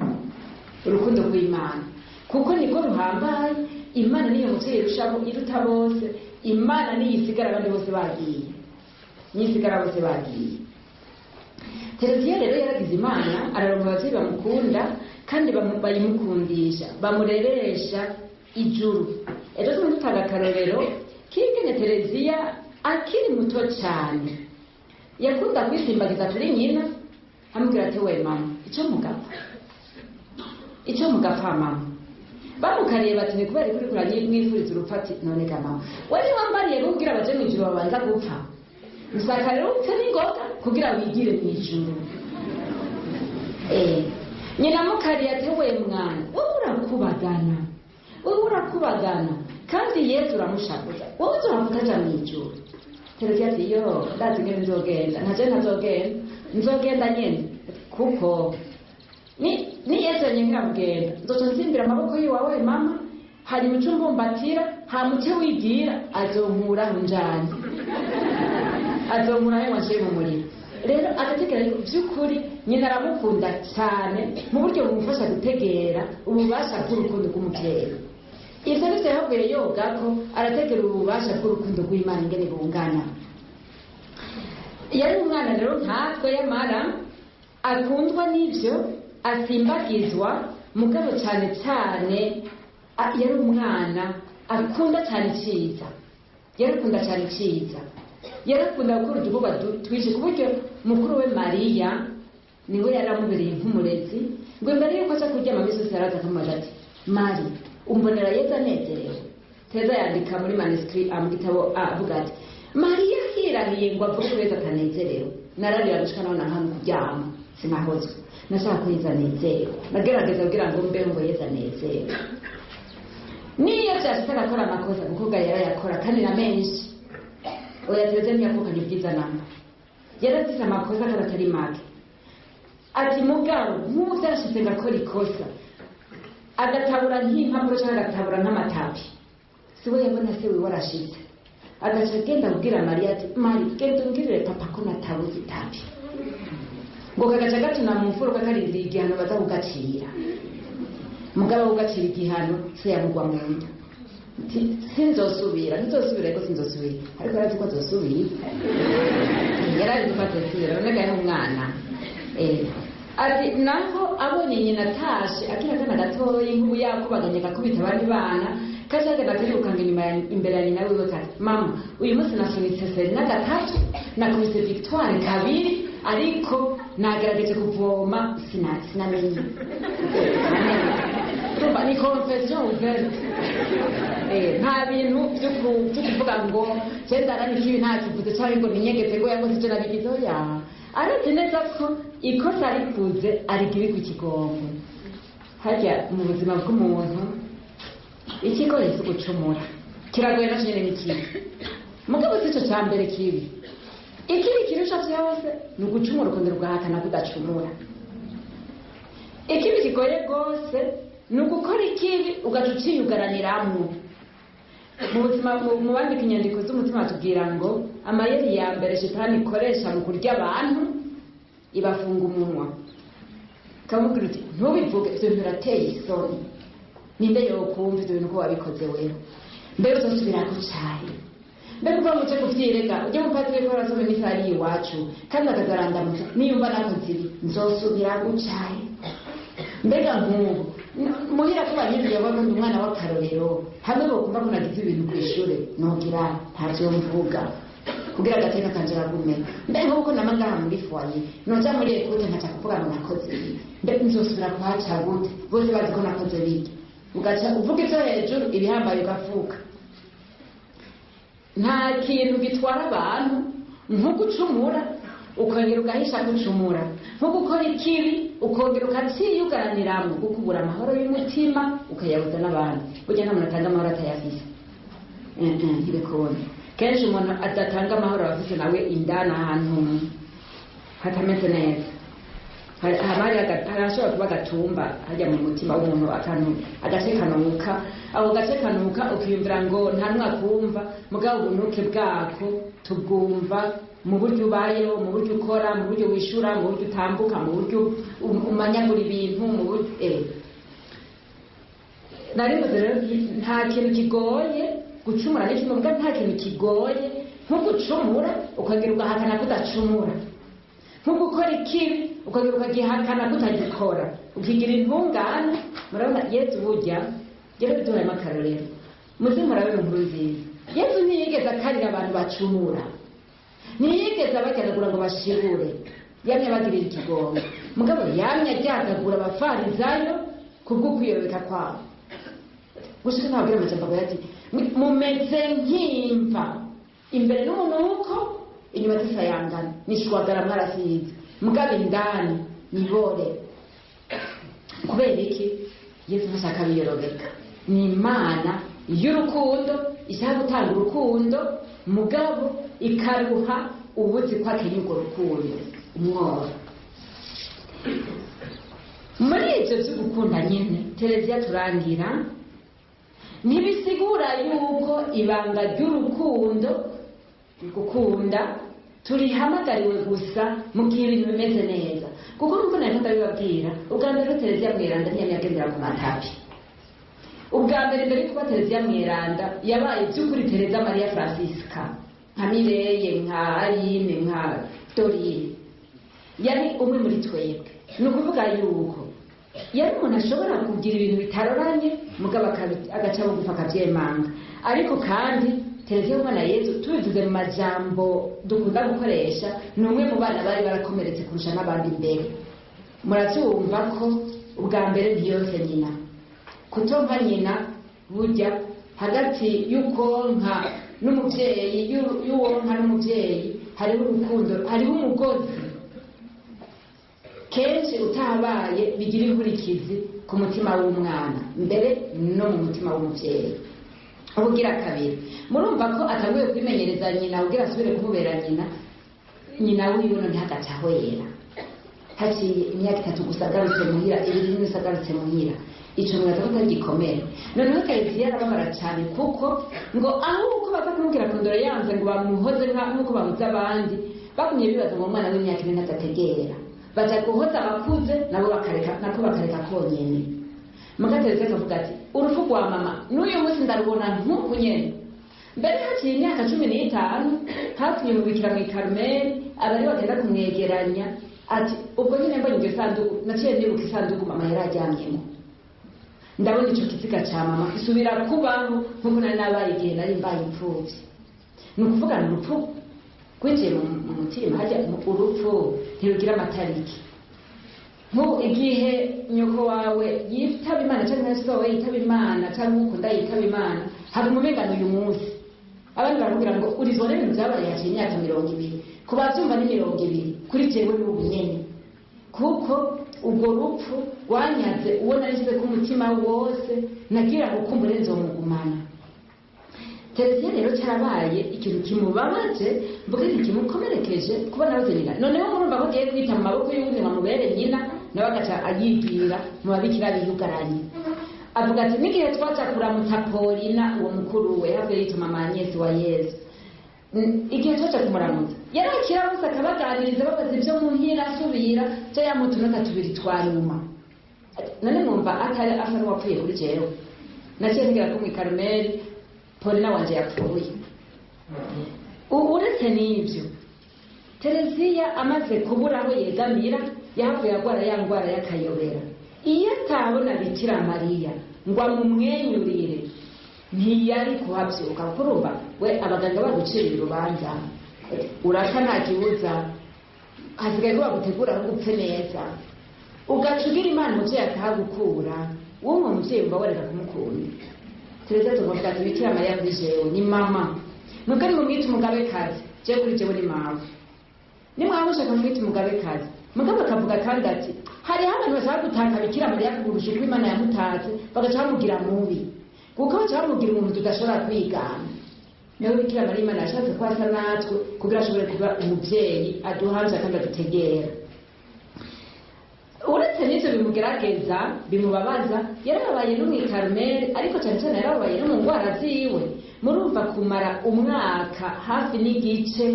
Urukundo rw'Imana kuko niko ruhambaye. Imana niyo muvyeyi irushaho iruta bose. Imana niyisigara abandi bose bagiye, niyisigara bose bagiye. Tereziya rero yaragize Imana, araronka abavyeyi bamukunda kandi bayimukundisha, bamureresha ijuru. Ejo tumutanga akarorero k'ingene Tereziya akiri muto cyane yakunda kwisimbagiza kuri nyina, amubwira ati we mama, icyo mugapfa mama. Bamukareba ati ni kubera kuri kuranyimwifuriza urupfu. Ati none ga mama, wewe wambariye rubwira abaje mu ijuru babanza gupfa, musaka rero upfe n'ingoga kugira wigire mu ijuru. Nyina mukariye ati we mwana, wowe urakubagana kandi Yesu uramushakuza, wowe uravuga aja mu ijuru. Tereziya ati yo ndazi ngene nzogenda. Nzogenda nyene, kuko ni Yesu nyine kugenda, nzoca nsimbira amaboko yiwawe mama, hanyuma uca umbumbatira, hamuce wigira, azonkuraho njanye, azonkuraho wanshiye mu muriro. rero agategera yuko by'ukuri nyina aramukunda cyane mu buryo bumufasha gutegera ububasha bw'urukundo rw'umubyeyi. Ibyo nibyo yahavuye yoga ko arategera ububasha bw'urukundo rw'Imana ingene bungana. Yari umwana rero nkatwe yamara akundwa n'ibyo asimbagizwa mugabo cyane cyane yari umwana akunda cyane icyiza, yarakunda cyane icyiza, yarakunda gukora udukorwa twinshi ku buryo mukuru we Mariya niwe yaramubereye nk'umurezi, ngo mbere yuko aza kuryama minsi yose araza akamubaza ati Mari umbonera Yesu anezerewe. Tereza yandika muri manuscrit mu gitabo avuga ati Mariya hirahiye ngo avuge ko Yesu atanezerewe. Nararira gushika naho nahantu kuryama sinahozwe, nashaka ko Yesu anezerewe, nagerageza kugira ngo mbe ngo Yesu anezerewe. Niyo cyashaka akora amakosa kuko yarayakora kandi na menshi oya Tereza ntiyavukanye ubwiza namba, yaragize amakosa kandi atari make. Ati mugabo nk'ubu byarashize ngakora ikosa agatabura nk'impapuro cyangwa agatabura nk'amatapi, si we yabona se we warashize, agaca agenda kubwira Mariya ati Mari genda umbwirire papa ko natabuze itapi, ngo kagaca gatuna mu mfuruka karindiriye igihano baza kugacira. Mugabo ugacira igihano se yamugwa mu nda ati sinzosubira ariko sinzosubira, ariko yarazi ko azosubira, yarazi ko azosubira, none gahe umwana ati naho abonye nyina atashe akiri akana gatoya nk'ubu yakubaganye agakubita abandi bana kajagenda karirukanka imbere ya nyina wiwe kati mama uyu munsi nasunitse Serena gatatu nakubise Victoire kabiri ariko nagerageje kuvoma sinamenye. Ni confession ouverte. Nta bintu byo kuvuga ngo cyenda arani kibi nta kivuze cyangwa ngo ninyegete ngo yakoze icyo nabigizeho ya aretse neza ko ikosa rikuze arigira ku kigongo. Hajya mu buzima bw'umuntu ikigoye cyo gucumura kiragoye na cyane n'ikibi, mugabo cyo cya mbere kibi ikiri kirusha cyose ni ugucumura ukongera ugahakana kudacumura. Ikibi kigoye rwose ni ugukora ikibi ugaca uciyugaraniramwo. Mu buzima mu bandika inyandiko z'umutima batubwira ngo amayeri ya mbere Shitani ikoresha mu kurya abantu ibafunga umunwa, kamubwira uti ntubivuge ibyo bintu birateye isoni, ninde yokumva ibyo bintu ko wabikoze wewe, mbere uzosubira gucaye, mbere kuva mu cyo kuvyirega ujye mu padiri ko arasobe n'isari iwacu kandi akazarandamuza niyumva nakoze ibi nzosubira gucaye. Mbega nk'ubu muhira ko banyiriye bavuga umwana w'akarorero hamwe bokumva ko nagize ibintu ku ishuri nogira ntacyo mvuga kugira agateka kanje kagume. Mbega nk'uko namangaha muri foye noja muri ekute nkaca kuvuga ngo nakoze ibi, mbega nzosubira kuhaca gute bose bazi ko nakoze biki, ugaca uvuga ivyo hejuru ibihambaye ugafuka. Nta kintu gitwara abantu nko gucumura ukongera ugahisha gucumura, nko gukora ikibi ukongera ukaciyugaraniramwo, gukubura amahoro y'umutima ukayabuza n'abandi. Burya nta muntu atanga amahoro atayafise, ntibikunda. Kenshi umuntu adatanga amahoro afise nawe indana ahantu hatameze neza, harashobora kuba agatumba hajya mu mutima w'umuntu akantu agace kanuka, ako gace kanuka ukiyumvira ngo nta n'umwakumva, mugabo ubunuke bwako tubwumva mu buryo ubayeho, mu buryo ukora, mu buryo wishura, mu buryo utambuka, mu buryo umanyagura ibintu, mu buryo naribuze rero nta kintu kigoye gucumura n'ikimwe, mbwa nta kintu kigoye nko gucumura ukongera ugahakana kudacumura, nko gukora ikibi ukongera ukagihakana kutagikora, ukigira intungane. Murabona Yesu burya yari biduhayemo akarorero, muzi murabona inkuru nziza. Yesu ntiyigeze akarira abantu bacumura, ntiyigeze abageragura ngo bashibure, yamye abagirira ikigongo, mugabo yamye aryagagura abafarizayo kubwo kwiyobeka kwabo. Gushika ntabwira amajambo ati mumeze nk'imva imbere n'umunuko inyuma zisayangana nishwagara mwarasize, mugabo indani nibore. Kubera iki? Yesu ntashaka biyorobeka, ni Imana y'urukundo ishaka gutanga urukundo, mugabo ikaruha ubuzi kwake y'urwo rukundo umworo. Muri ibyo byo gukunda nyine Tereziya turangira ntibisigura yuko ibanga ry'urukundo gukunda turihamagariwe gusa mu gihe ibintu bimeze neza kuko nuko nari ndabibabwira ubwa mbere Tereziya Mweranda ntiyagendera ku matapi. Ubwa mbere mbere kuba Tereziya Mweranda yabaye by'ukuri Tereza Maria Francisca nka Mireye nka Aline nka Dorine, yari umwe muri twebwe. Ni ukuvuga yuko yari umuntu ashobora kugira ibintu bitaroranye mugabo agaca bugufi akabyemanga, ariko kandi Tereziya umwana Yezu tubivuze mu majambo dukunda gukoresha ni umwe mu bana bari barakomeretse kurusha n'abandi mbere. Murabyumva ko ubwa mbere ntiyonse nyina, kutonka nyina burya hagati y'ukonka n'umubyeyi y'uwonka n'umubyeyi hariho urukundo, hariho umugozi kenshi utabaye bigira inkurikizi ku mutima w'umwana mbere no mu mutima w'umubyeyi. Ubugira kabiri murumva ko atanguye kwimenyereza nyina ugira asubire kumubera nyina wiwe none hagacaho yera haciye imyaka 3 gusa agarutse muhira, ibiri n'usa agarutse muhira, ico mwaza ko gikomere. Noneho Tereziya arababara cyane kuko ngo aho uko baza kumubwira kondora yanze ngo bamuhoze nk'uko bamuza abandi, bagumye bibaza ngo umwana w'imyaka 4 atategera baja guhoza abakuze nabo bakareka konyene. Mugatereza akavuga ati urupfu rwa mama n'uyu munsi ndarubona nk'uku nyene. Mbere haciye imyaka 15 hatumye mu Bikira mu Karumeli abari bagenda kumwegeranya ati ubwo nyine mbonye iryo sanduku naciye ndibuka isanduku mama yarajyamyemo, ndabona ico kiziga ca mama isubira kubaho nk'uko nari nabaye igihe nari mbaye imfuvyi. Ni ukuvuga ni urupfu kwinjiye mu mutima, hajya urupfu ntirugira amatariki. Igihe nyoko wawe yitaba Imana cyangwa se wawe yitaba Imana cyangwa ukunda yitaba Imana hari umumengano uyu munsi abandi baramubwira ngo urizone ibintu byabaye haciye imyaka 200 kubavyumva ni 200 kuri jewe n'ubu nyene, kuko ubwo rupfu rwanyaze uwo narishize ku mutima wose nagira ngo kumbure nzomugumana. Tereziya rero cyarabaye ikintu kimubabaje mvuga iki kimukomerekeje kuba nawe nyina. Noneho murumva ko giye kwita mu maboko y'uwundi bamubere nyina nawe agaca ayigira mu babikira biyugaranye. Avuga ati n'igihe twaca kuramutsa Paulina uwo mukuru we have yita mama Agnes wa Yesu, igihe twaca kumuramutsa yarakira bose akabaganiriza babaza ibyo muhira asubira cyo yamutunota 2 twanyuma. None mwumva atari afana wapfuye kuri jewe naciye ngira ko mu Karumeli Paulina wanje yapfuye. Uretse n'ibyo Tereziya amaze kubura aho yegamira yahavuye agwara ya ngwara y'akayobera. Iyo atabona Bikira Mariya ngo amumwenyurire ntiyari kuhabyuka. Kurumva we abaganga bagucirira urubanza urasa nta kibuza, hasigaye ko bagutegura ngo upfe neza ugacugira Imana umuvyeyi akahagukura uwo muvyeyi mba wareka kumukunda. Tereziya tuvuga ati Bikira Mariya kuri jewe ni mama, nubwo ari mumwita umugabekazi je kuri jewe ni mama. Nimwaba mushaka mwita umugabekazi mugabo akavuga kandi ati hari abantu bashaka gutanga Bikira Mariya kugurusha uko Imana yamutaze bagaca bamugira mubi kuko baca bamugira umuntu tudashobora kwigana. Nawe Bikira Mariya Imana yashatse ko asa natwe kugira ashobore kuba umuvyeyi aduhanze kandi adutegera. Uretse n'ivyo bimugerageza bimubabaza yarababaye no mu Karumeli, ariko cyane cyane yarababaye no mu ngwara ziwe. Murumva kumara umwaka hafi n'igice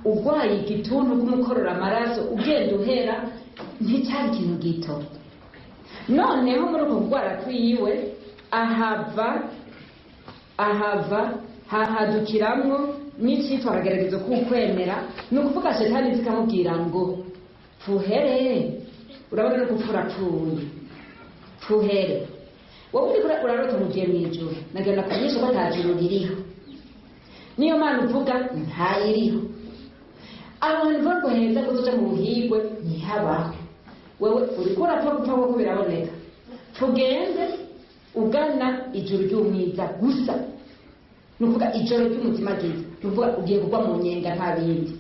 ugwaye igituntu kumukorora amaraso ugenda uhera nticyari ikintu gito. Noneho muri uko kugwara kwiwe hahadukiramwo n'icitwa akageragezo k'ukwemera. Ni ukuvuga shetani zikamubwira ngo fuhere, urabona no gupfura pfuye fuhere, wowe uriko urarota mugiye mw'ijuru nagenda kunyisha ko atajuru ririho, niyo Mana uvuga ntayiriho. Abantu baguheza kuzoja mu buhigwe ntihabaho, wewe uriko urapfa gupfa kuko biraboneka. Tugende ugana ijuru ry'umwiza gusa, nuvuga ijoro ry'umutima ryiza, nuvuga ugiye kugwa mu nyenga nta bindi.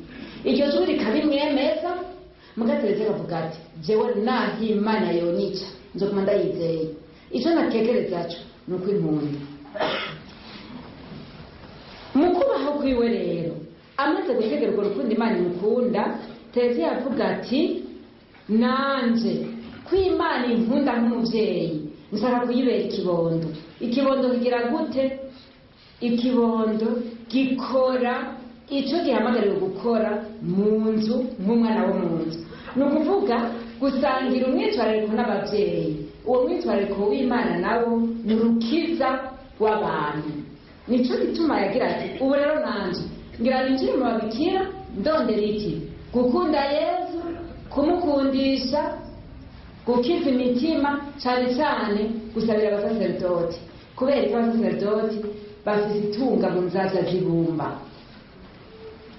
Iryo juru rikabimwemeza mugatereze kavuga ati jewe naho Imana yonyica nzokuma ndayizeye. Ico natekereza cyo nuko inkunda mu kubaho kwiwe rero amaze gutegera urwo rukundo Imana imukunda. Tereziya yavuga ati nanje ko Imana inkunda nk'umuvyeyi nsaka kuyibera ikibondo. Ikibondo kigira gute? Ikibondo gikora icyo gihamagariwe gukora mu nzu nk'umwana wo mu nzu ni ukuvuga gusangira umwitwarariko n'ababyeyi. Uwo mwitwarariko w'Imana nawo ni urukiza rw'abantu. Nicyo gituma yagira ati ubu rero nanjye ngira ninjire mu babikira ndondera iki? Gukunda Yesu, kumukundisha, gukiza imitima, cyane cyane gusabira abasaseridoti, kubera ko abasaseridoti bafite itunga mu nzaza z'ibumba.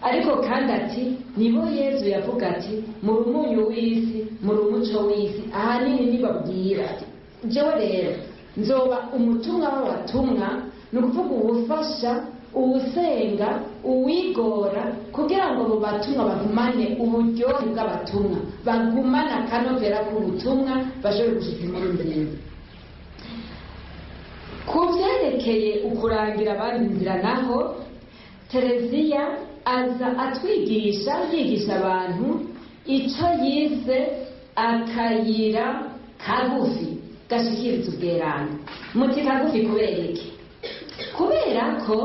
Ariko kandi ati nibo Yesu yavuga ati muri umunyu w'isi, muri umuco w'isi, ahanini nibabwira jewe rero nzoba umutumwa w'abatumwa, ni ukuvuga ubufasha, uwusenga, uwigora, kugira ngo abo batumwa bagumane uburyohe bw'abatumwa, bagumane akanovera k'ubutumwa, bashobore gushika inkuru nziza. Ku byerekeye ukurangira abandi inzira naho, Tereziya aza atwigisha, yigisha abantu icyo yise akayira kagufi gashikiriza ubweranda. Muti kagufi kubera iki? Kubera ko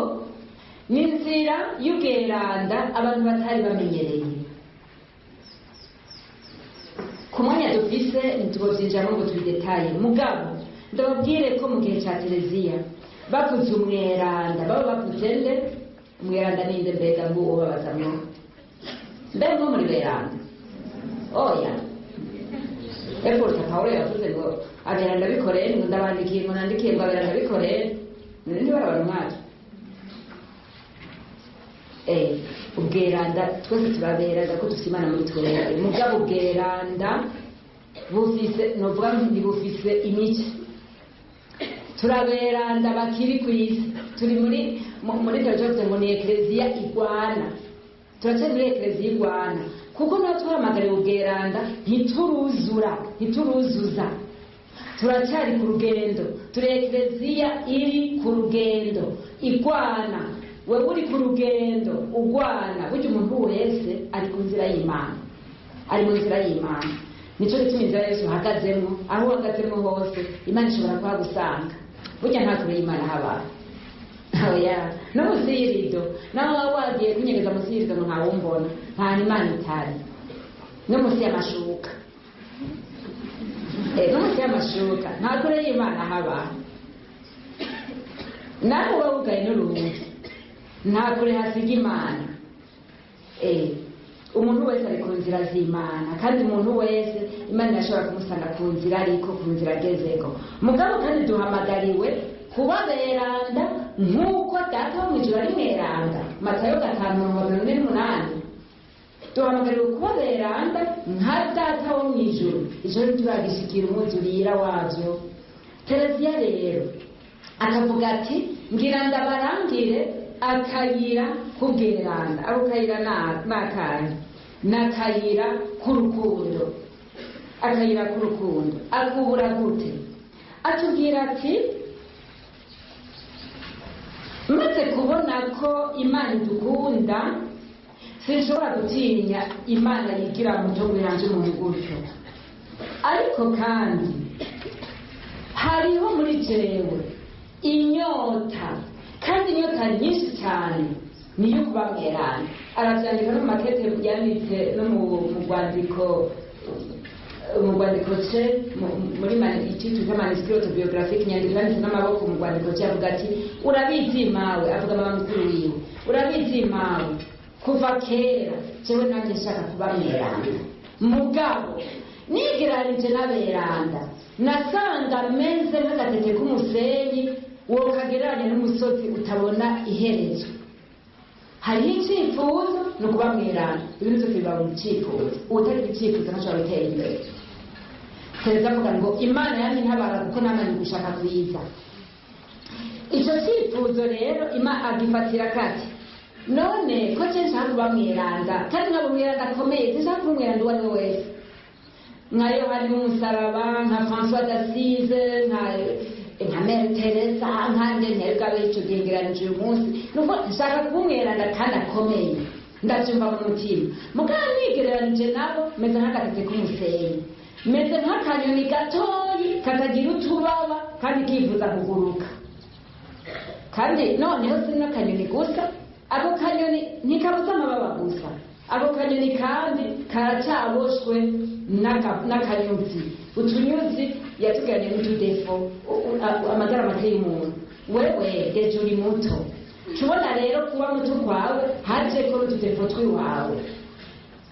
ni inzira y'ubweranda abantu batari bamenyereye. Ku mwanya dufise ntitubovyinjiramo ngo tubidetaye, mugabo ndababwire ko mu gihe cya Tereziya bavuze umweranda baba bavuze nde? Umweranda ninde mbega ngo ubabazamwo? Mbe nko muri beranda? Oya. Epfo Pawulo yavuze ngo aberanda bikoreye, ngo ndabandikiye ngo nandikiye ngo aberanda bikoreye. Ninde barabana mwacu? Ubweranda twese turaberanda ko dufite Imana muri twebwe. Mugabo ubweranda bufise novuga ni bufise imico. Turaberanda bakiri ku isi, turi muri teologiya ngo ni ekleziya igwana, turacyari muri ekleziya igwana, kuko natwe twahamagariwe ubweranda ntituruzuza, turacyari ku rugendo, turi ekleziya iri ku rugendo igwana. Wewe uri ku rugendo ugwana, burya umuntu wese ari ku nzira y'Imana, ari mu nzira y'Imana. Nicyo gituma inzira yose uhagazemo, aho uhagazemo hose Imana ishobora kuhagusanga. Burya nta kure y'Imana haba. Oya, no munsi y'irido, naho waba wagiye kunyegeza munsi y'irido ngo ntawumbona, nta Imana itari. No munsi y'amashuka, no munsi y'amashuka nta kure y'Imana haba. Nawe uba wugaye n'urugi, nta kure hasiga Imana. Umuntu wese ari ku nzira z'Imana, kandi umuntu wese Imana irashobora kumusanga ku nzira ariko, ku nzira agezeko. Mugabo kandi duhamagariwe kuba beranda nk'uko Data wo mw'ijuru ari mweranda. Matayo 5:48. Duhamagariwe kuba beranda nka Data wo mw'ijuru. Ijoro turagishikira umwuzurira wavyo. Tereziya rero akavuga ati ngira ndabarangire akayira k'ubweranda. Ako kayira n'akahe? N'akayira k'urukundo. Akayira k'urukundo akubura gute? Atubwira ati maze kubona ko Imana idukunda, sinshobora gutinya Imana yigira muto wiranje mu gutyo. Ariko kandi hariho muri jewe inyota, kandi inyota nyinshi cyane niyo kuba mweranda. Arabyandika no mu makete yanditse no mu rwandiko ce muri icyitwa cy'amanuscript autobiographique, inyandiko yanditse n'amaboko mu rwandiko ce, avuga ati urabizi mawe, avuga mama mukuru wiwe, urabizi mawe kuva kera jewe nanjye nshaka kuba mweranda. Mugabo nigeranije n'aberanda nasanga meze nk'agatete k'umusenyi wowe kagereranya n'umusozi utabona iherezo. Hariho icyifuzo ni ukuba mweranda. Ibintu byose biba mu cyifuzo, utari icyifuzo ntashobora gutera imbere. Tereza avuga ngo Imana yanjye ntabara kuko namanye gushaka kuyiza. Icyo cyifuzo rero agifatira kati none ko nshaka kuba mweranda, kandi nkaba mweranda akomeye, sinshaka kuba mweranda uwo ari we wese, nka Yohani w'umusaraba, nka François d'Assise, nka Mère Teresa, nkanjye nterwabe icyo gihegeranije uyu munsi. Nuko nshaka kuba umweranda kandi akomeye, ndabyumva mu mutima. Mugabo nigereranije nabo meze nk'agatete k'umusenyi, meze nk'akanyoni gatoyi katagira utubaba kandi kifuza kuguruka. Kandi noneho si n'akanyoni gusa, ako kanyoni ntikabuze amababa gusa, ako kanyoni kandi karacaboshwe n'akanyuzi. Utunyuzi yatuganye n'utudefo, amagara make y'umuntu. Wewe deje uri muto, tubona rero kuba muto kwawe haje ko utudefo twiwawe.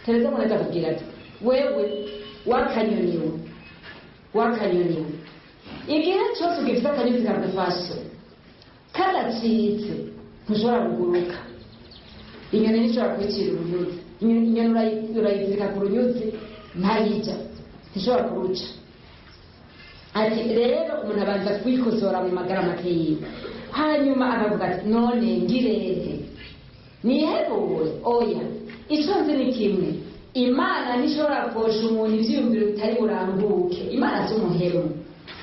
Tereza mwana kubwira ati wewe wakanyoniwe, igihe cyose ugifite akanyuzi kagufashe karacitse ntushobora kuguruka. Inyoni ntishobora kwicira urunyuzi, inyoni urayizirika ku runyuzi ntayijya, ntishobora kuruca. Ati rero umuntu abanza kwikosora mu magara make yiwe, hanyuma akavuga ati none ngirehe, nihebuwe? Oya, icyo nzi ni kimwe, Imana ntishobora kosha umuntu ivyiyumviro bitari burambuke. Imana si umuhemu.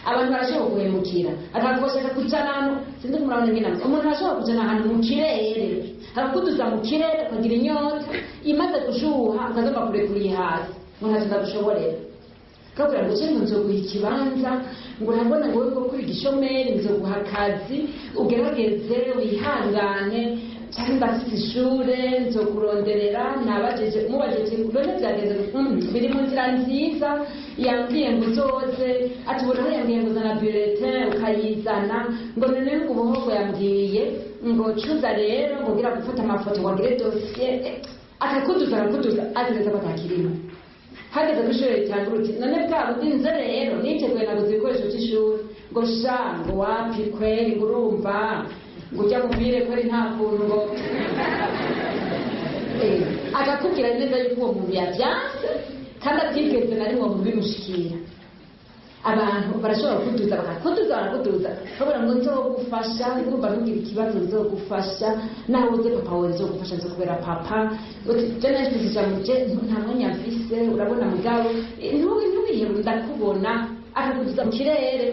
Abantu barashobora guhemukira, akakosha akakujana ahantu, sinzi kumurabona ngina, umuntu arashobora kujana ahantu mu kirere, akakuduza mu kirere ukagira inyota, imaze gushuha ukazomba kurekuriye hasi, umuntu atinda gushoborera. Kabura ngo cyangwa nzoguha ikibanza, ngo urabona ngo wewe kuri igishomeri, nzoguha akazi, ugerageze wihangane, cyangwa ndafite ishure nzokuronderera, nabajeje mubajeje none byageze biri mu nzira nziza, yambwiye ngo uzoze, ati buri aho yambwiye ngo zana bulletin ukayizana, ngo none ngo ubuhoko yambwiye ngo cuza rero ngo gira gufata amafoto wagire dossier, akakuduza agereza batakirimo. Hageze kw'ishure ritangurutse, none bwabo ndinze rero niteguye naguze ibikoresho cy'ishuri, ngo sha ngo wapi kweri, ngo urumva ngo ujya mubwire kweri nta kuntu ngo akakubwira neza yuko uwo muntu yabyanze kandi atigeze na rimwe mu bimushikira. Abantu barashobora barakuduza babura ngo nzogufasha, urumva ntugire ikibazo, nzogufasha, nawe uze papa wawe nzogufasha, nzokubera papa, jana yashyize muje nta mwanya mfise, urabona mugabo ntubihemu ndakubona, akakuduza mu kirere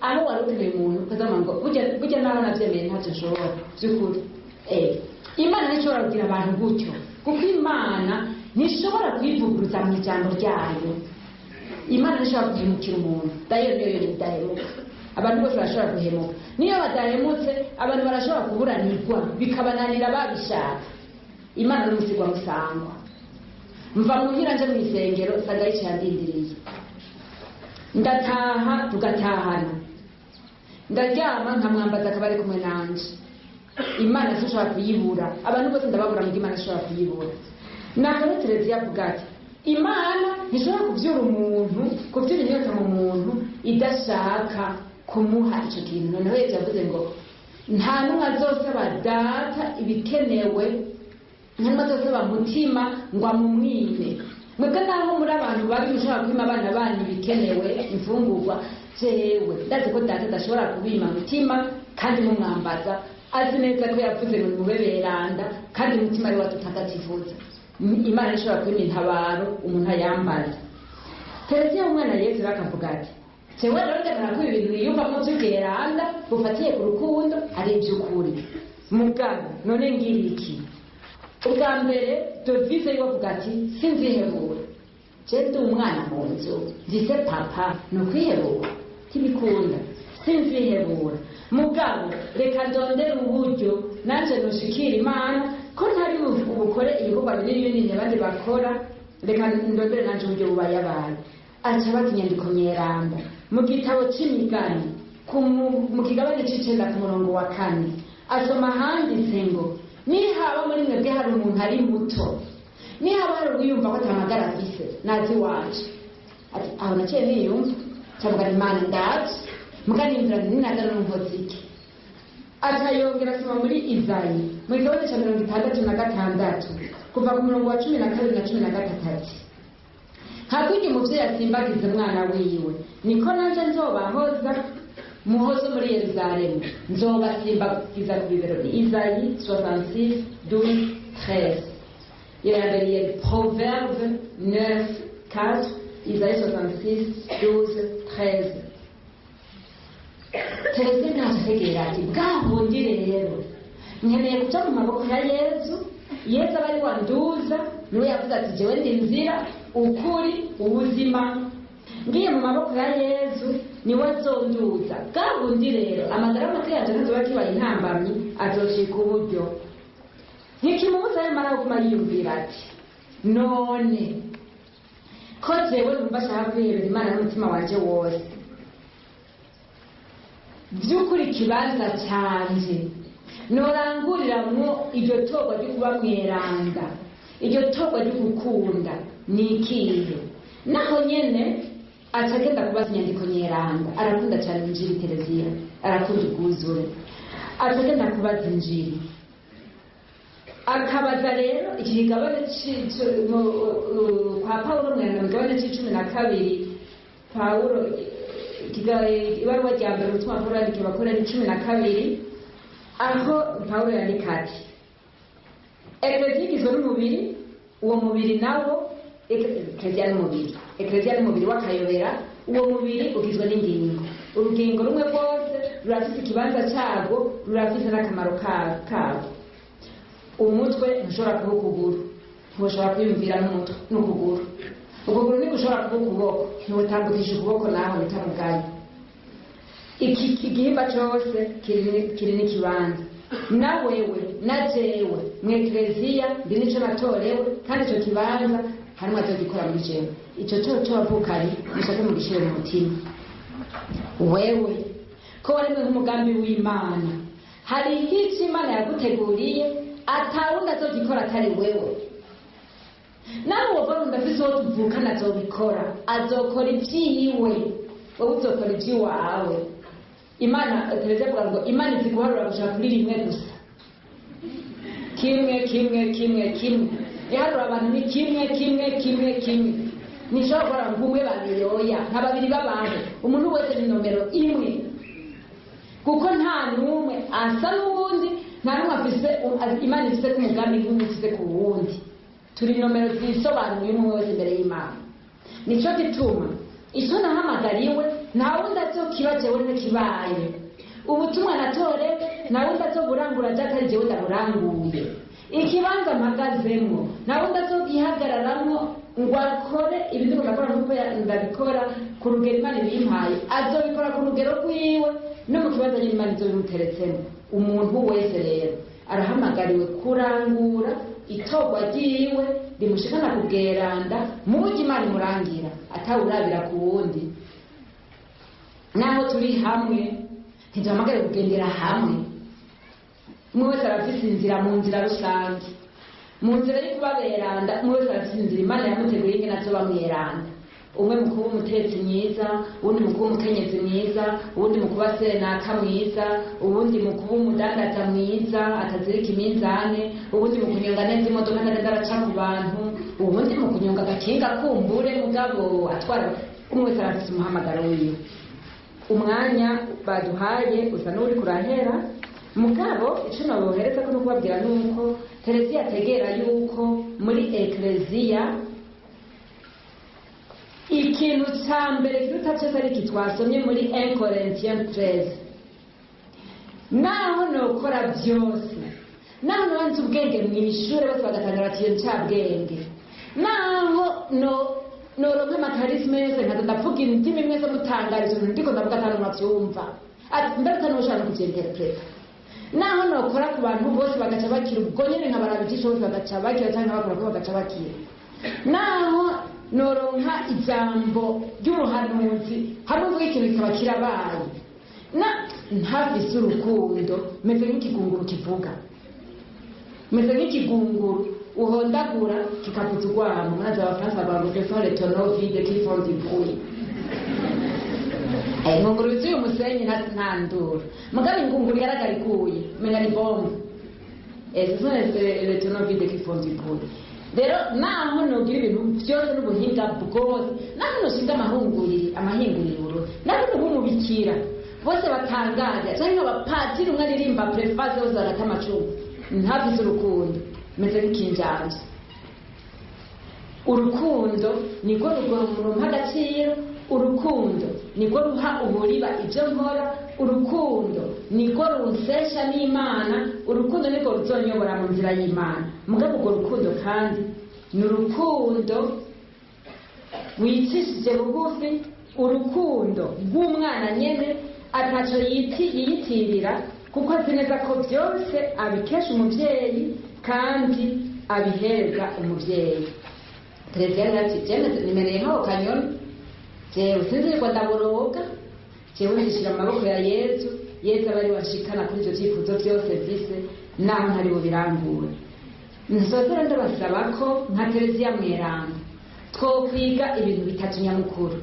aho wari ukeneye umuntu ukazama ngo burya naho nabyemeye ntacyo nshobora by'ukuri. Imana ntishobora kugira abantu gutyo, kuko Imana ntishobora kwivuguruza mu ijambo ryayo. Imana ntishobora guhemukira umuntu, dayo niyo idahemuka. Abantu bose barashobora guhemuka, niyo badahemutse abantu barashobora kuburanirwa bikabananira babishaka. Imana n'umusigwa musangwa. Mva muhira nje mu isengero nsanga yicandindiriye, ndataha tugatahana, ndaryama nkamwambaza akabari kumwe nanje. Imana ntishobora kuyibura, abantu bose ndababura ngo Imana ntishobora kuyibura. Nakora Tereza avuga ati Imana ntishobora kubyura umuntu, kubyura inyota mu muntu idashaka kumuha icyo kintu. Noneho Yesu yavuze ngo nta n'umwe azosaba data ibikenewe, nta n'umwe azosaba mutima ngo amumwime. Mwebwe naho muri abantu babi mushobora kwima abana banyu ibikenewe, imfungurwa, jewe ndazi ko data adashobora kubima mutima kandi mumwambaza, azi neza ko yavuze ngo mube beranda kandi umutima ari watutagatifuza. Imana ishobora kwima intabaro umuntu ayambaza. Tereza umwana Yesu akavuga ati jewe rero ndakora ko ibintu yiyumvamo by'ubweranda bufatiye ku rukundo ari iby'ukuri mugabo none ngira iki. Ubwa mbere Dovise yavuga ati sinzihebura, je ndi umwana mu nzu ndise papa no kwihebura tibikunda, sinzihebura mugabo reka ndondera uburyo nanje noshikira Imana ko ntari ubukore ibikorwa binini abandi bakora, reka ndondere nanje uburyo bubayabaye. Aca bati inyandiko nyeranda mu gitabo c'imigani mu kigabane c'icenda ku murongo wa 4 asoma handitse ngo nihaba muri mwebwe hari umuntu ari muto, nihaba hari uwiyumva ko atamagara afise nazi wacu, ati aho naciye niyumva cavuga Imana ndazi muganimvira ninaga n'umuziki. Atayongera asoma muri Izayi mu gitabo ca 66 kuva ku murongo wa 12 na 13. Hakurya umuvyeyi asimbagiza umwana wiwe, niko nanje nzobahoza muhozo muri Yerusalemu, nzobasimbagiza ku bibero. Izayi 66:12-13. Iraberiye Proverbe 9:4, Izayi 66:12-13. Tereza ntategera ati bwahundi rero nkeneye kuja mu maboko ya Yesu. Yesu aba ari wanduza, niwe yavuze ati jewe ndi nzira, ukuri, ubuzima. Ngiye mu maboko ya Yesu niwe azonduza. Bwahundi rero amagara make yanje ntazoba kibaye intambamyi, azoshika uburyo. ntikimubuza rero mara kuguma yiyumvira ati none ko jewe numva ashaka kwihebera imana n'umutima wanje wose by'ukuri ikibanza canje noranguriramwo iryo torwa ryo kuba mweranda iryo torwa ryo gukunda ni ikihe naho nyene aca agenda kubaza inyandiko nyeranda arakunda cyane injiri Tereziya arakunda ubwuzure aca agenda kubaza injiri akabaza rero iki kigabane kwa Pawulo mweranda mu kigabane c'12 Pawulo ibaruwa rya mbere ubutumwa Pawulo yandikiye Abakorintho 12 aho Pawulo yandika ati ekleziya igizwe n'umubiri uwo mubiri nawo ekleziya n'umubiri w'akayobera uwo mubiri ugizwe n'ingingo urugingo rumwe rwose rurafite ikibanza cyarwo rurafite n'akamaro kabo umutwe ntushobora kuba ukuguru ntushobora kwiyumvira n'umutwe n'ukuguru ukuguru ntigushobora kuba ukuboko ntiwutambukisha ukuboko naho bitamugaye iki igihimba cyose kiri n'ikibanza na wewe na jewe mu ekleziya ndi nico natorewe kandi icyo kibanza harimo atagikora muri jewe icyo cyo wavukanye nishake mu gishire mu mutima wewe ko waremwe nk'umugambi w'Imana hari iki Imana yaguteguriye atawundi azogikora atari wewe nawe wova ndafise uwo tuvukana azobikora azokora ibyiwe wowe uzokora iby'iwawe Imana Tereziya avuga ngo Imana izi guharura gushaka kuri rimwe gusa kimwe iharura abantu ni kimwe nishobora gukora ngo umwe babiri oya nka babiri b'abantu umuntu wese ni nomero imwe kuko nta n'umwe asa n'uwundi nta n'umwe afise Imana ifise ku mugambi nk'umwe ifise ku wundi turi nomero zisobanuye umwe wese imbere y'Imana nico gituma icyo nahamagariwe nta wundi azokiba jewe ntikibaye ubutumwa natorewe nta wundi azoburangura atari jewe ndaburanguye ikibanza mpagazemo nta wundi azogihagararamo ngo akore ibindi ndakora nk'uko ndabikora ku rugero Imana ibimpaye azobikora ku rugero rwiwe no mu kibanza nyine Imana izobimuteretsemo umuntu wese rero arahamagariwe kurangura itorwa ryiwe rimushikana ku bweranda mu buryo Imana imurangira atawurabira ku wundi naho turi hamwe ntiduhamagare kugendera hamwe umwe wese arafise inzira mu nzira rusange mu nzira yo kuba beranda umwe wese arafise inzira Imana yamuteguriye ingene azoba mweranda umwe mu kuba umutetsi mwiza uwundi mu kuba umukenyezi mwiza uwundi mu kuba senaka mwiza uwundi mu kuba umudandaza mwiza atazirika iminzane uwundi mu kunyonga neza imodoka neza araca ku bantu uwundi mu kunyonga agakinga kumbure mugabo atwara umwe wese arafise umuhamagaro wiwe umwanya baduhaye usa n'uri kurahera mugabo icyo nabohereza ko no kubabwira nuko Tereziya ategera yuko muri ekleziya ikintu cya mbere kiruta cyose ari iki twasomye muri 1 Corinthiens 13 naho nokora byose naho nobanza ubwenge mu ishuri bose bagatangara ati nca bwenge naho noronka amakarisme yose nkaza ndavuga indimi mwese mutangariza ibintu ndiko ndavuga atanu mwavyumva ati mbere noshaka kubyinterpreta naho nokora ku bantu bose bagaca bakira ubwo nyene nkabaraba igisho bose bagaca bakira cyangwa bakora ko bagaca bakira naho noronka ijambo ry'umuhanuzi hamwe mvuga ikintu kikaba kirabaye na ntafise urukundo meze nk'ikigunguru kivuga meze nk'ikigunguru uhondagura kikavuza urwamo maze abafaransa bavuze ko le tonneau vide qui font du bruit ingunguru yuzuye umusenyi nta nduru mugabo ingunguru yaragarikuye menya ni bombe ce sont les tonneaux vides qui font du bruit rero naho nogira ibintu byose n'ubuhinga bwose naho noshinga amahinguriro naho n'ubumubikira bose batangaje cyangwa abapatiri umwe aririmba preface yose arata amacumu ntafise urukundo meze nk'injanje urukundo niko rumpa agaciro urukundo niko ruha uburiba ibyo nkora urukundo niko runsesha n'Imana urukundo niko ruzonyobora mu nzira y'Imana mugabo urwo rukundo kandi ni urukundo wicishije bugufi urukundo rw'umwana nyene ataco yiyitirira kuko azi neza ko byose abikesha umuvyeyi kandi abihereza umubyeyi. Tereziya rero ati jene nimereye nk'ako kanyoni, jewe sinzirwa ndaboroga, jewe nzishira mu maboko ya Yezu, Yezu aba ari washikana kuri ivyo vyifuzo vyose vise naho ntari bubirangure. Nsozera ndabasaba ko nka Tereziya mweranda twokwiga ibintu bitatu nyamukuru.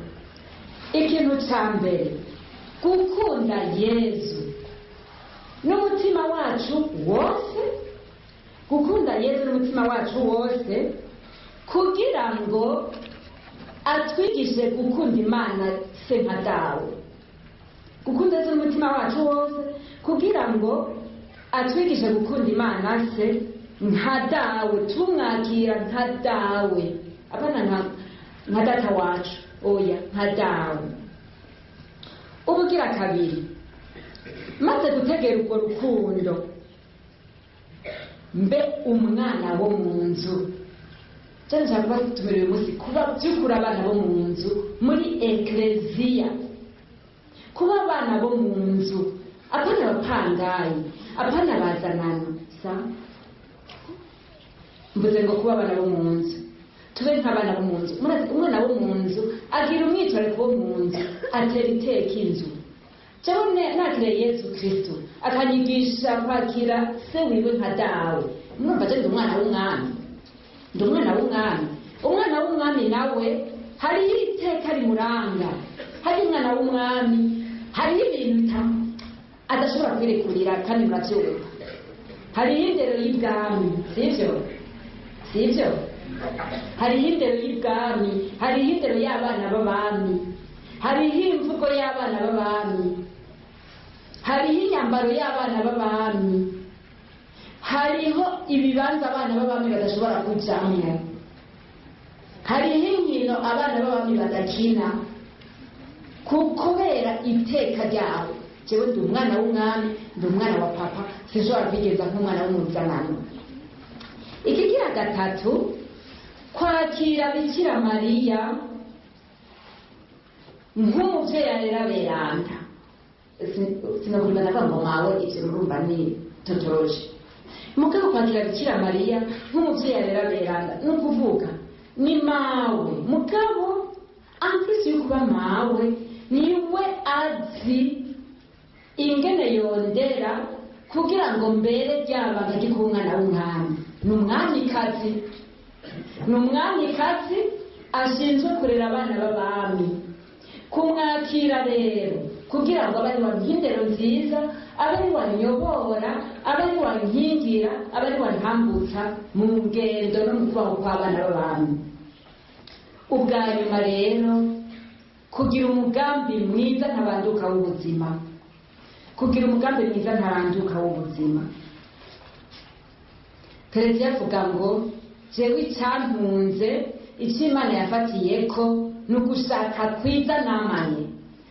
Ikintu ca mbere, gukunda Yezu n'umutima wacu wose, gukunda Yezu n'umutima wacu wose kugira ngo atwigishe gukunda Imana se nka dawe. Gukunda Yezu n'umutima wacu wose kugira ngo atwigishe gukunda Imana se nka dawe, tumwakira nka dawe, apana nka data wacu, oya nka dawe. Ubugira kabiri, maze gutegera urwo rukundo, mbe umwana wo mu nzu. Cyane cyane kubatumira uyu munsi kuba by'ukuri abana bo mu nzu muri ekleziya, kuba abana bo mu nzu, apana abapangayi, apana bazanano sa mvuze ngo kuba abana bo mu nzu, tube nk'abana bo mu nzu. Umwana wo mu nzu agira umwicariko wo mu nzu, atera iteka inzu. Cyangwa nakire Yezu Kristo akanyigisha kwakira se wiwe nka dawe. Mwumva je ndi umwana w'umwami, ndi umwana w'umwami. Umwana w'umwami nawe hari iteka rimuranga, hari umwana w'umwami, hari ibintu adashobora kwirekurira kandi murabyumva. Hari indero y'ibwami, sivyo? Sivyo? Hari indero y'ibwami, hari indero y'abana b'abami, hariho imvugo y'abana b'abami, hariho inyambaro y'abana b'abami, hariho ibibanza abana b'abami badashobora kujamwo, hariho inkino abana b'abami badakina kubera iteka ryabo. Jewe ndi umwana w'umwami, ndi umwana wa papa, sinshobora kwigeza nk'umwana w'umuzanano. Ikigira gatatu, kwakira Bikira Mariya nk'umuvyeyi arera beranda. Sinagurima ndavuga ngo mawe ivyo murumva ni totoroje. Mugabo kwakira Bikira Mariya nk'umuvyeyi arera beranda ni ukuvuga ni mawe, mugabo ampisi yukuba mawe niwe azi ingene yondera kugira ngo mbere ryaba nk'iki kuba umwana w'umwami. Ni umwamikazi, ni umwamikazi ashinzwe kurera abana b'abami. Kumwakira rero kugira ngo abe ari wa mpindero nziza, abe ari wa nyobora, abe ari wa nkingira, abe ari wa ntambutsa mu ngendo no mu kubaho kw'abana b'abami. Ubwa nyuma rero, kugira umugambi mwiza ntabanduka w'ubuzima, kugira umugambi mwiza ntabanduka w'ubuzima. Tereziya avuga ngo jewe icyantunze, icyo Imana yafatiyeko ni ugushaka kwiza namanye.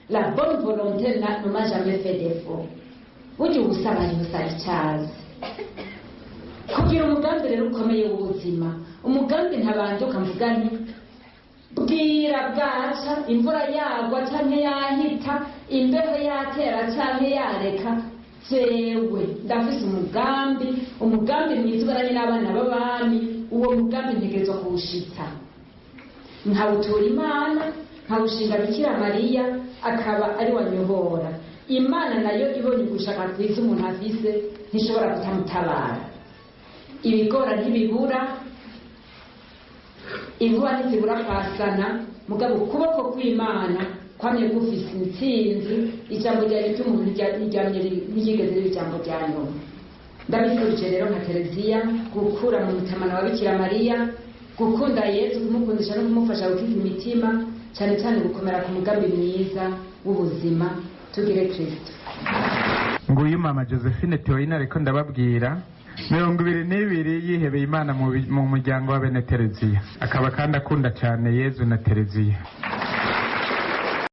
La bonne volonté ne m'a jamais fait défaut. Burya ubusaba ntibusaba icyazi. Kugira umugambi rero ukomeye w'ubuzima, umugambi ntabanduka mvuga nti bwira bwaca, imvura yagwa canke yahita, imbeho yatera canke yareka, jewe ndafise umugambi mwiza ubaranye n'abana b'abami. Uwo mugambi ntegerezwa kuwushitsa, nkawutura Imana, nkawushinga Bikira Mariya akaba ari wanyobora. Imana nayo ibonye gushaka kwiza umuntu afise ntishobora kutamutabara. Ibigora ntibibura, inkuba ntizibura kwasana, mugabo ukuboko kw'Imana kwamye gufise intsinzi. Ijambo ryawe ry'umuntu ryamye ntiryigeze riba ijambo rya nyuma. Ndabifurije rero nka Tereziya gukura mu mutamana wa Bikira Mariya, gukunda Yezu, kumukundisha no kumufasha gukiza imitima, cyane cyane gukomera ku mugambi mwiza w'ubuzima. Tugire Kristo. Nguyu Mama Josephine Theoine ariko ndababwira 22 yihebeye Imana mu muryango wa bene Tereziya, akaba kandi akunda cyane Yezu na Tereziya.